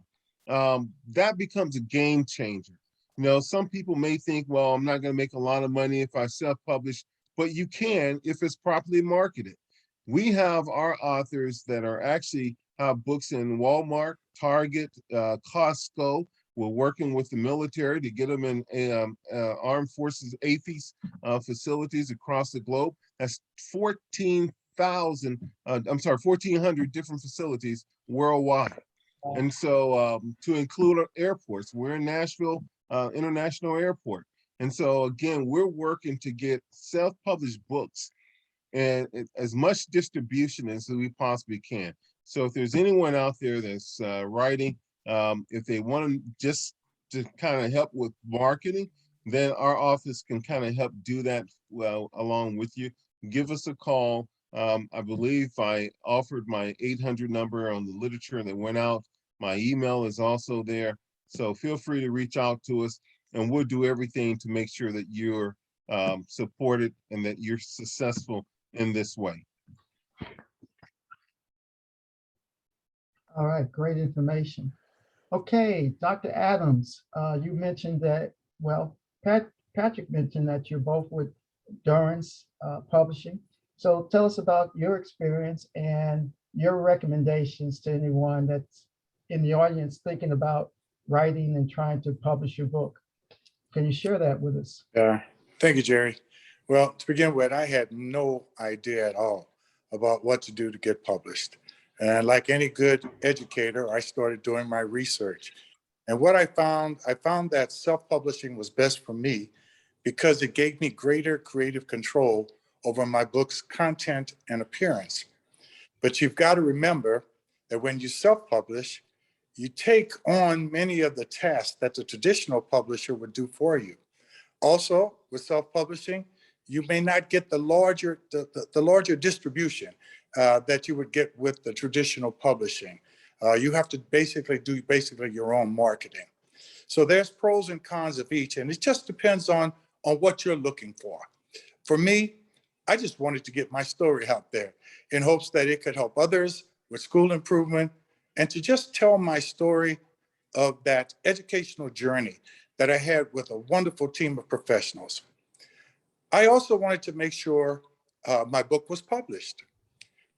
That becomes a game changer. You know, some people may think, well, I'm not going to make a lot of money if I self-publish, but you can if it's properly marketed. We have our authors that are actually have books in Walmart, Target, Costco. We're working with the military to get them in armed forces AFIS facilities across the globe. That's 1,400 different facilities worldwide. And so to include airports, we're in Nashville International Airport. And so again, we're working to get self-published books and as much distribution as we possibly can. So if there's anyone out there that's writing, if they want to just to kind of help with marketing, then our office can kind of help do that well along with you. Give us a call. I believe I offered my 800 number on the literature that went out. My email is also there. So feel free to reach out to us and we'll do everything to make sure that you're supported and that you're successful in this way. All right, great information. Okay, Dr. Adams, you mentioned that, well, Patrick mentioned that you're both with Durance Publishing. So tell us about your experience and your recommendations to anyone that's in the audience thinking about writing and trying to publish your book. Can you share that with us? Thank you, Jerry. Well, to begin with, I had no idea at all about what to do to get published. And like any good educator, I started doing my research. And what I found that self-publishing was best for me because it gave me greater creative control over my book's content and appearance. But you've got to remember that when you self-publish, you take on many of the tasks that the traditional publisher would do for you. Also, with self-publishing, you may not get the larger distribution that you would get with the traditional publishing. You have to basically do your own marketing. So there's pros and cons of each, and it just depends on what you're looking for. For me, I just wanted to get my story out there in hopes that it could help others with school improvement and to just tell my story of that educational journey that I had with a wonderful team of professionals. I also wanted to make sure my book was published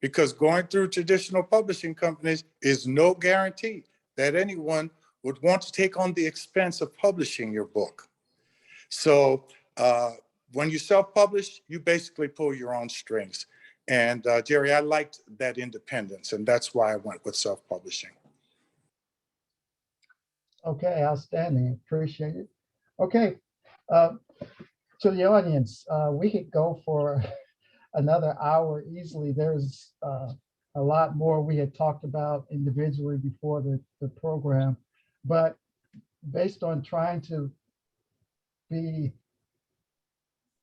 because going through traditional publishing companies is no guarantee that anyone would want to take on the expense of publishing your book. So when you self-publish, you basically pull your own strings. And Jerry, I liked that independence, and that's why I went with self-publishing. Okay, outstanding, appreciate it. Okay, to the audience, we could go for another hour easily. There's a lot more we had talked about individually before the program, but based on trying to be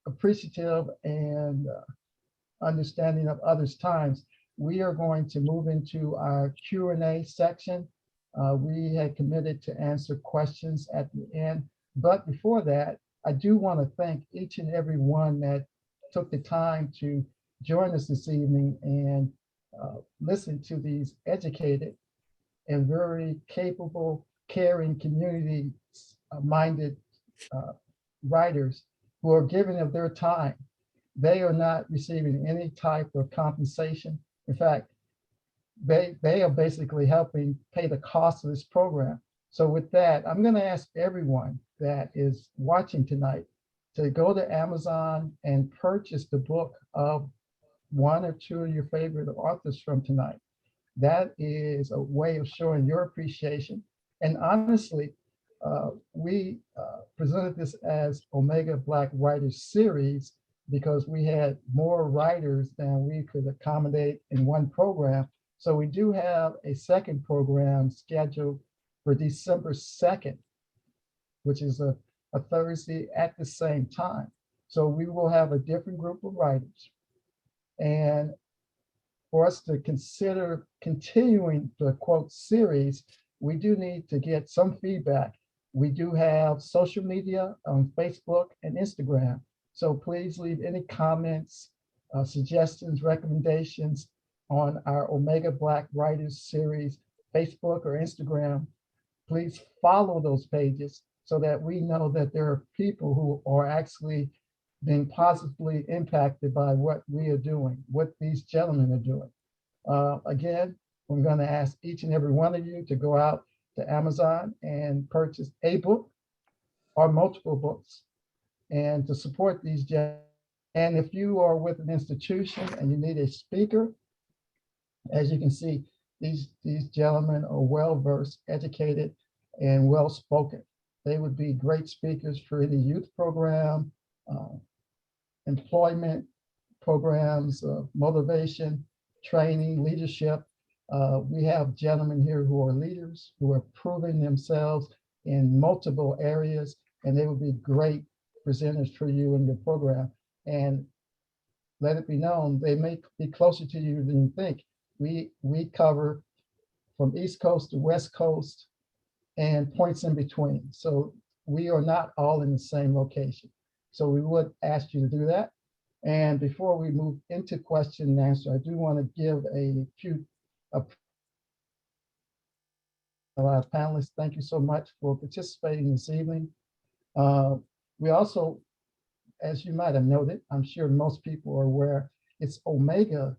appreciative and understanding of others' times, we are going to move into our Q&A section. We had committed to answer questions at the end, but before that, I do want to thank each and every one that took the time to join us this evening and listen to these educated and very capable, caring, community-minded writers who are giving of their time. they are not receiving any type of compensation. In fact, they are basically helping pay the cost of this program. So with that, I'm going to ask everyone that is watching tonight to go to Amazon and purchase the book of one or two of your favorite authors from tonight. That is a way of showing your appreciation. And honestly, we presented this as Omega Black Writers Series because we had more writers than we could accommodate in one program. So we do have a second program scheduled for December 2nd, which is a Thursday at the same time. So we will have a different group of writers. And for us to consider continuing the quote series, we do need to get some feedback. We do have social media on Facebook and Instagram. So please leave any comments, suggestions, recommendations on our Omega Black Writers Series, Facebook or Instagram. Please follow those pages so that we know that there are people who are actually being positively impacted by what we are doing, what these gentlemen are doing. Again, I'm going to ask each and every one of you to go out to Amazon and purchase a book or multiple books and to support these gentlemen. And if you are with an institution and you need a speaker, as you can see, these gentlemen are well-versed, educated, and well-spoken. They would be great speakers for any youth program, employment programs, motivation, training, leadership. We have gentlemen here who are leaders, who are proving themselves in multiple areas, and they would be great presenters for you in your program. And let it be known, they may be closer to you than you think. We cover from East Coast to West Coast and points in between. So we are not all in the same location. So we would ask you to do that. And before we move into question and answer, I do want to give a few our panelists. Thank you so much for participating this evening. We also, as you might have noted, I'm sure most people are aware, it's Omega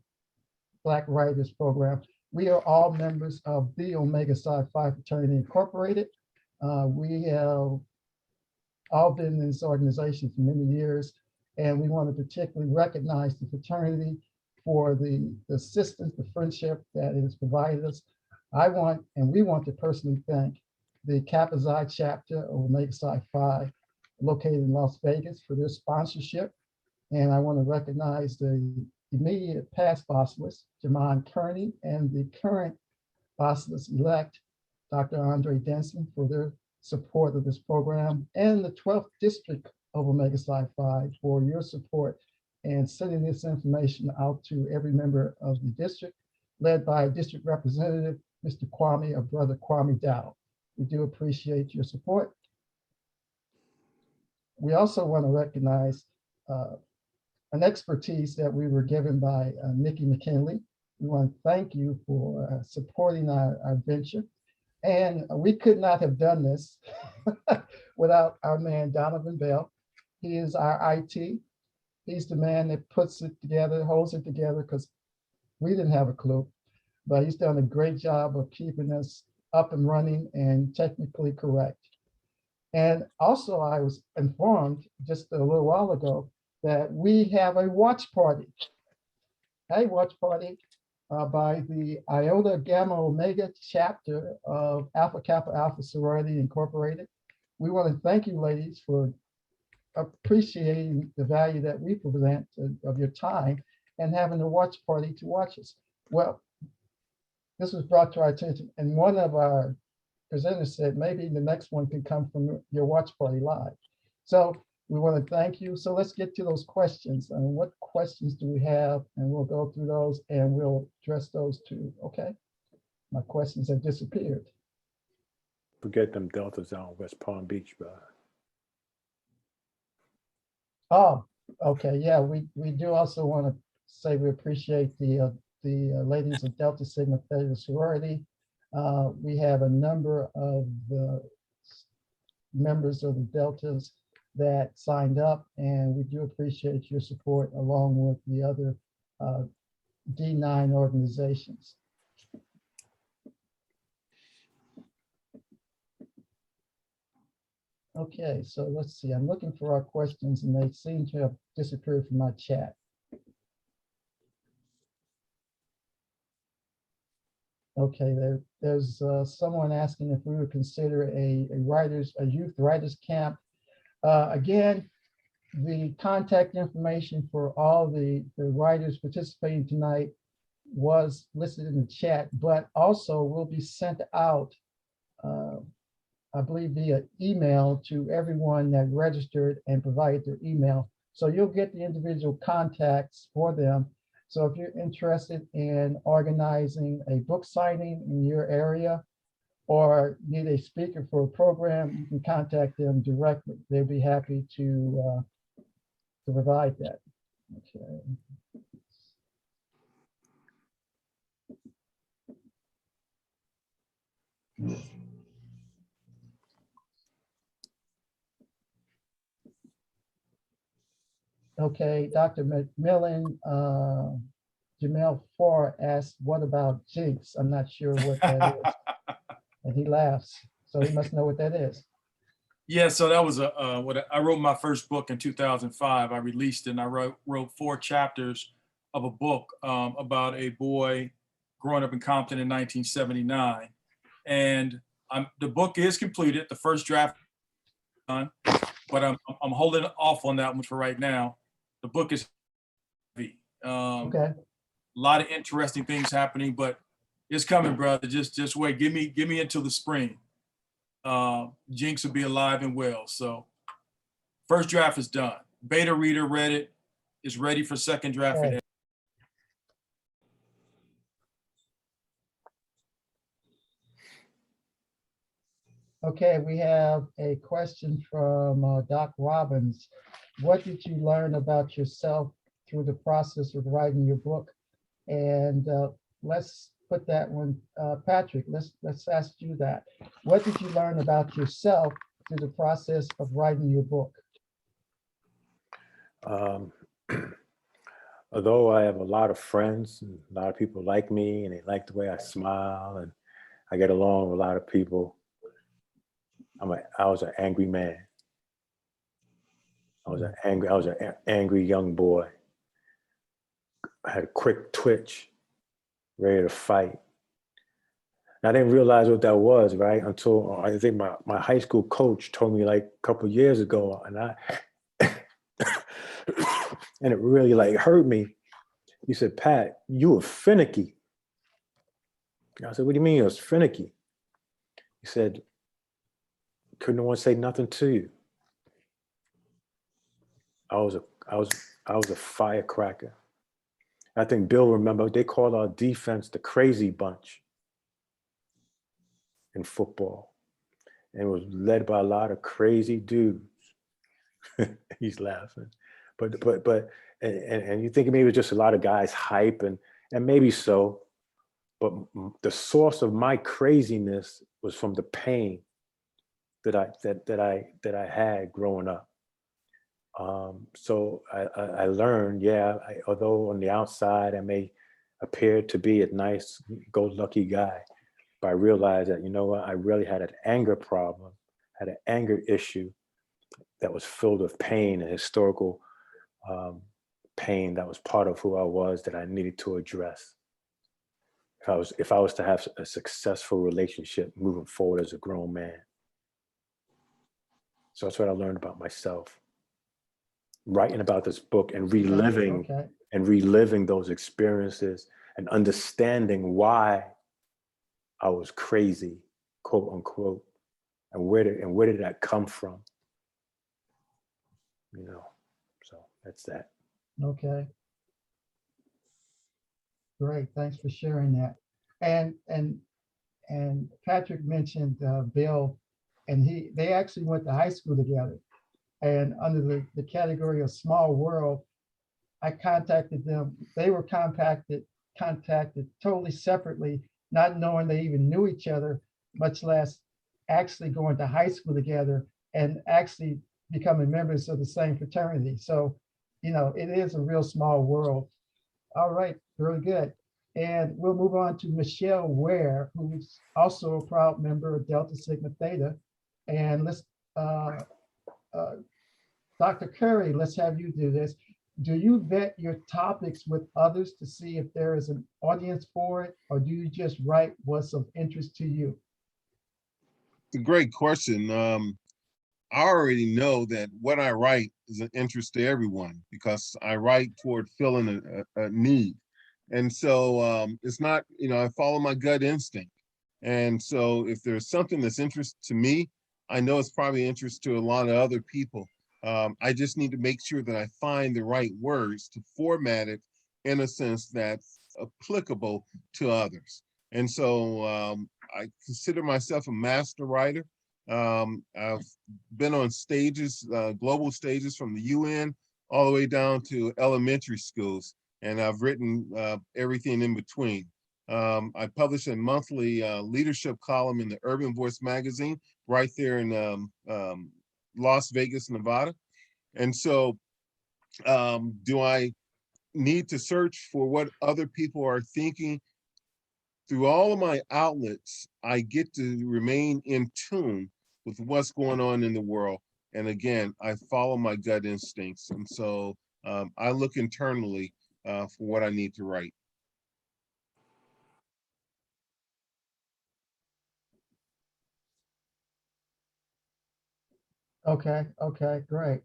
Black Writers Program. We are all members of the Omega Psi Phi Fraternity Incorporated. We have all been in this organization for many years, and we want to particularly recognize the fraternity for the assistance, the friendship that it has provided us. We want to personally thank the Kappa Psi chapter of Omega Psi Phi located in Las Vegas for their sponsorship. And I want to recognize the immediate past bosselist, Jamon Kearney, and the current bosselist-elect, Dr. Andre Denson, for their support of this program, and the 12th District of Omega Psi Phi for your support and sending this information out to every member of the district, led by District Representative Mr. Kwame, or Brother Kwame Dow. We do appreciate your support. We also want to recognize an expertise that we were given by Nikki McKinley. We want to thank you for supporting our venture. And we could not have done this without our man, Donovan Bell. He is our IT. He's the man that puts it together, holds it together, because we didn't have a clue. But he's done a great job of keeping us up and running and technically correct. And also, I was informed just a little while ago that we have a watch party. A watch party by the Iota Gamma Omega chapter of Alpha Kappa Alpha Sorority Incorporated. We want to thank you, ladies, for appreciating the value that we present of your time and having a watch party to watch us. Well, this was brought to our attention, and one of our presenters said maybe the next one can come from your watch party live. So we want to thank you. So let's get to those questions. And what questions do we have? And we'll go through those and we'll address those too. Okay. My questions have disappeared. Forget them deltas out in West Palm Beach, bro. Oh, okay. Yeah, we do also want to say we appreciate the ladies of Delta Sigma Theta Sorority. We have a number of the members of the Deltas that signed up, and we do appreciate your support along with the other D9 organizations. Okay, so let's see. I'm looking for our questions, and they seem to have disappeared from my chat. Okay, there's someone asking if we would consider a youth writers camp. Again, the contact information for all the writers participating tonight was listed in the chat, but also will be sent out, I believe, via email to everyone that registered and provided their email. So you'll get the individual contacts for them. So if you're interested in organizing a book signing in your area or need a speaker for a program, you can contact them directly. They'll be happy to provide that. Okay. Okay, Dr. McMillan, Jamel Farr asked, what about jinx? I'm not sure what that is. And he laughs, so he must know what that is. Yeah, so that was I wrote my first book in 2005. I released it, and I wrote 4 chapters of a book about a boy growing up in Compton in 1979. And the book is completed. The first draft is done, but I'm holding off on that one for right now. The book is heavy. Okay. A lot of interesting things happening, but it's coming, brother. Just wait. Give me until the spring. Jinx will be alive and well. So first draft is done. Beta reader read it. Is ready for second draft. Okay. Okay, we have a question from Doc Robbins. What did you learn about yourself through the process of writing your book? And let's put that one, Patrick, let's ask you that. What did you learn about yourself through the process of writing your book? Although I have a lot of friends, and a lot of people like me, and they like the way I smile, and I get along with a lot of people, I was an angry man. I was an angry young boy. I had a quick twitch, ready to fight. And I didn't realize what that was, right? Until I think my high school coach told me like a couple of years ago, and and it really like hurt me. He said, Pat, you were finicky. I said, what do you mean you was finicky? He said, couldn't no one say nothing to you? I was a firecracker. I think Bill remembered, they called our defense the crazy bunch in football. And it was led by a lot of crazy dudes. He's laughing. But you think maybe it was just a lot of guys hype, and maybe so, but the source of my craziness was from the pain that I had growing up. So I learned, although on the outside I may appear to be a nice, go-lucky guy, but I realized that, you know what, I really had an anger problem, had an anger issue that was filled with pain and historical pain that was part of who I was that I needed to address. If I was to have a successful relationship moving forward as a grown man. So that's what I learned about myself. Writing about this book and reliving those experiences and understanding why I was crazy, quote unquote, and where did that come from? You know, so that's that. Okay. Great, thanks for sharing that. And Patrick mentioned Bill, and they actually went to high school together. And under the category of small world, I contacted them. They were contacted totally separately, not knowing they even knew each other, much less actually going to high school together. And actually, becoming members of the same fraternity. So, it is a real small world. All right, very good. And we'll move on to Michelle Ware, who's also a proud member of Delta Sigma Theta. And let's, Dr. Curry, let's have you do this. Do you vet your topics with others to see if there is an audience for it, or do you just write what's of interest to you? It's a great question. I already know that what I write is an interest to everyone because I write toward filling a need. And so it's not, I follow my gut instinct. And so if there's something that's interest to me, I know it's probably interest to a lot of other people. I just need to make sure that I find the right words to format it in a sense that's applicable to others. And so I consider myself a master writer. I've been on stages, global stages from the UN all the way down to elementary schools, and I've written everything in between. I publish a monthly leadership column in the Urban Voice magazine right there in Las Vegas, Nevada. And so do I need to search for what other people are thinking? Through all of my outlets, I get to remain in tune with what's going on in the world. And again, I follow my gut instincts. And so I look internally for what I need to write. Okay, great.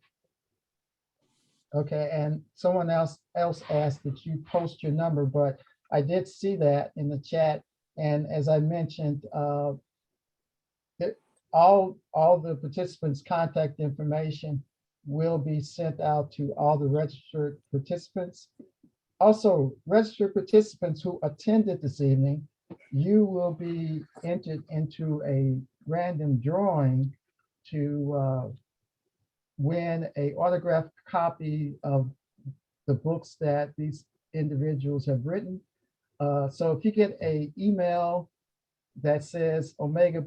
Okay, and someone else asked that you post your number, but I did see that in the chat. And as I mentioned, all the participants' contact information will be sent out to all the registered participants. Also, registered participants who attended this evening, you will be entered into a random drawing to win a autographed copy of the books that these individuals have written. So if you get an email that says Omega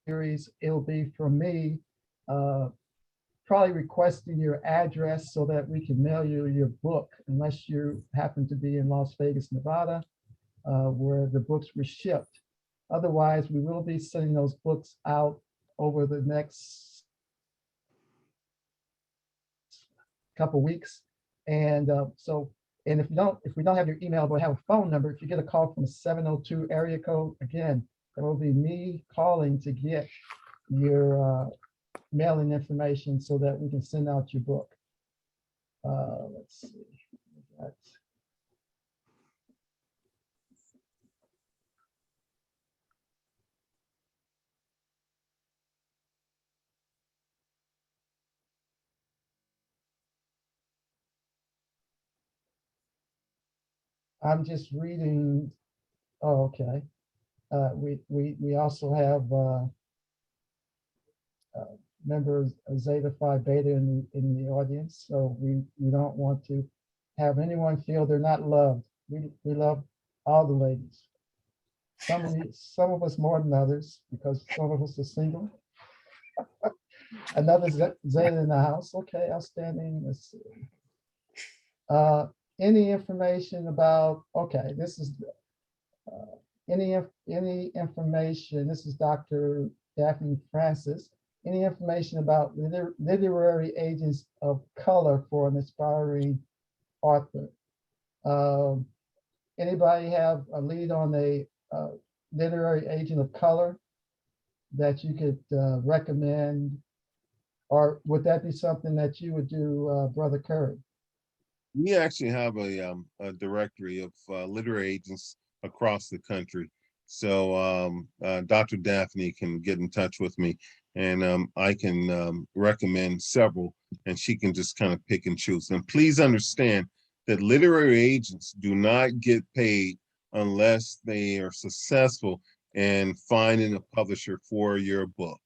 Series, it'll be from me, probably requesting your address so that we can mail you your book, unless you happen to be in Las Vegas, Nevada, where the books were shipped. Otherwise, we will be sending those books out over the next couple weeks. And and if we don't have your email, but have a phone number, if you get a call from a 702 area code, again, that will be me calling to get your mailing information so that we can send out your book. Let's see. I'm just reading. Oh, okay. We also have members of Zeta Phi Beta in the audience, so we don't want to have anyone feel they're not loved. We love all the ladies. Some of us more than others because some of us are single. Another Zeta in the house. Okay, outstanding. Let's see. Any information about? Okay, this is any information. This is Dr. Daphne Francis. Any information about literary agents of color for an aspiring author? Anybody have a lead on a literary agent of color that you could recommend? Or would that be something that you would do, Brother Curry? We actually have a directory of literary agents across the country. So Dr. Daphne can get in touch with me and I can recommend several and she can just kind of pick and choose. And please understand that literary agents do not get paid unless they are successful in finding a publisher for your book.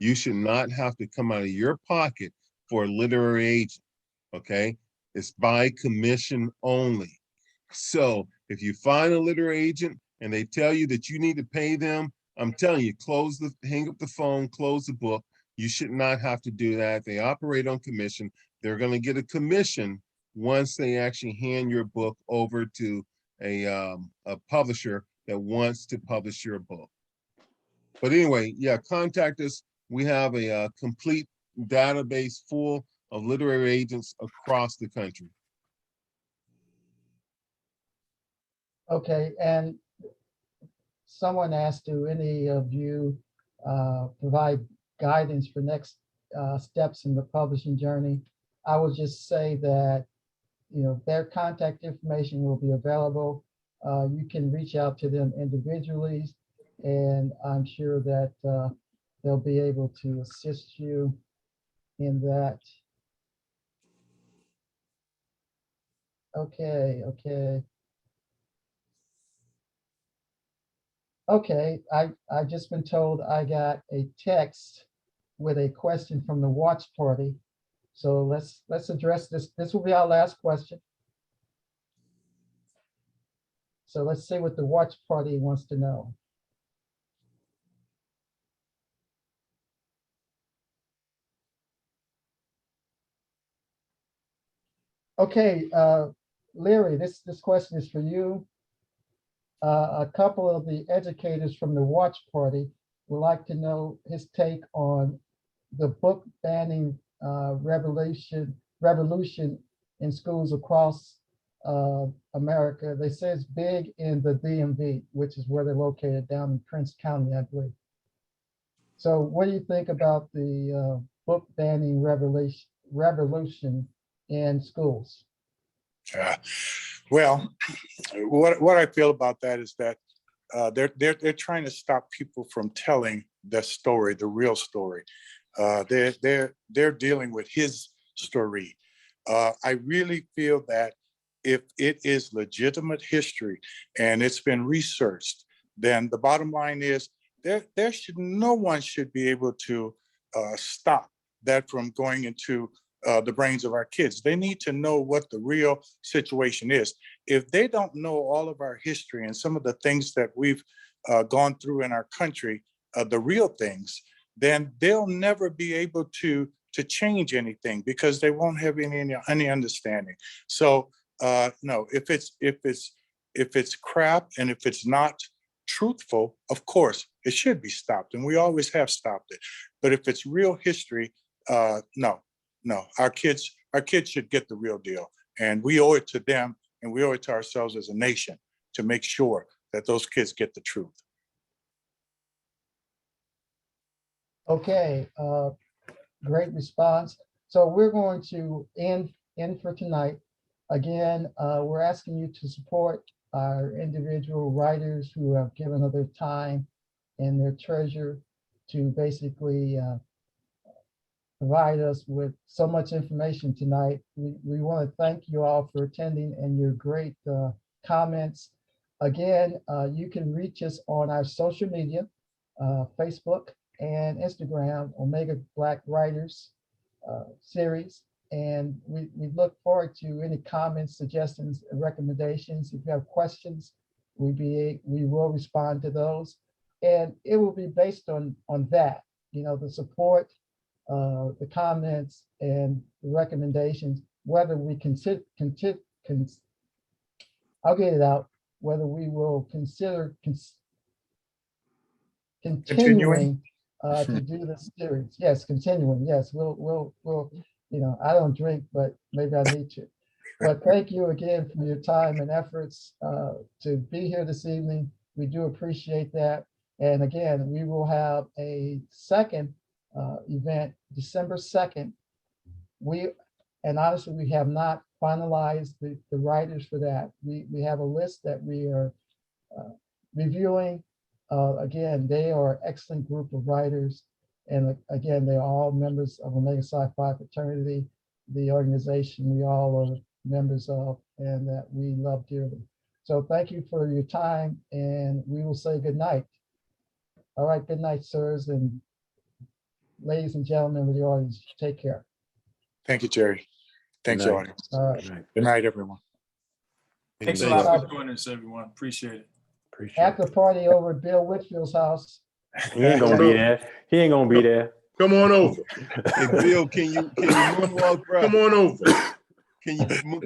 You should not have to come out of your pocket for a literary agent, okay? It's by commission only. So if you find a literary agent and they tell you that you need to pay them, I'm telling you, hang up the phone, close the book, You should not have to do that. They operate on commission. They're going to get a commission once they actually hand your book over to a publisher that wants to publish your book. But anyway, yeah, contact us. We have a complete database full of literary agents across the country. Okay, and someone asked, do any of you provide guidance for next steps in the publishing journey? I will just say that, you know, their contact information will be available. You can reach out to them individually, and I'm sure that they'll be able to assist you in that. Okay, okay. Okay, I just been told I got a text with a question from the watch party. So let's address this. This will be our last question. So let's see what the watch party wants to know. Okay, Leary, this question is for you. A couple of the educators from the watch party would like to know his take on the book banning revolution in schools across America. They say it's big in the DMV, which is where they're located down in Prince County, I believe. So what do you think about the book banning revolution in schools? Well, what I feel about that is that they're trying to stop people from telling the story, the real story. They're dealing with his story. I really feel that if it is legitimate history and it's been researched, then the bottom line is no one should be able to stop that from going into the brains of our kids. They need to know what the real situation is. If they don't know all of our history and some of the things that we've gone through in our country, the real things, then they'll never be able to change anything because they won't have any understanding. So no, if it's crap and if it's not truthful, of course it should be stopped, and we always have stopped it. But if it's real history, no, our kids should get the real deal, and we owe it to them, and we owe it to ourselves as a nation to make sure that those kids get the truth. Okay, great response. So we're going to end for tonight. Again, we're asking you to support our individual writers who have given of their time and their treasure to basically provide us with so much information tonight. We want to thank you all for attending and your great comments. Again, you can reach us on our social media, Facebook and Instagram, Omega Black Writers series. And we look forward to any comments, suggestions, and recommendations. If you have questions, we will respond to those. And it will be based on that, you know, the support, the comments and the recommendations, whether we I'll get it out, whether we will consider continuing to do this series. Yes, continuing. Yes, we'll you know, I don't drink, but maybe I need to. But thank you again for your time and efforts to be here this evening. We do appreciate that. And again, we will have a second event, December 2nd. And honestly, we have not finalized the writers for that. We have a list that we are reviewing. Again, they are an excellent group of writers. And again, they're all members of Omega Psi Phi fraternity, the organization we all are members of and that we love dearly. So thank you for your time, and we will say good night. All right, good night, sirs, and ladies and gentlemen of the audience, take care. Thank you, Jerry. Thanks, Good night. audience. All right. Good night, everyone. Thanks a Thank lot you. for joining us, everyone. Appreciate it. Appreciate After it. party over at Bill Whitfield's house. He ain't gonna be there. He ain't gonna be there. Come on over. Hey, Bill, can you moonwalk, bro? Come on over. Can you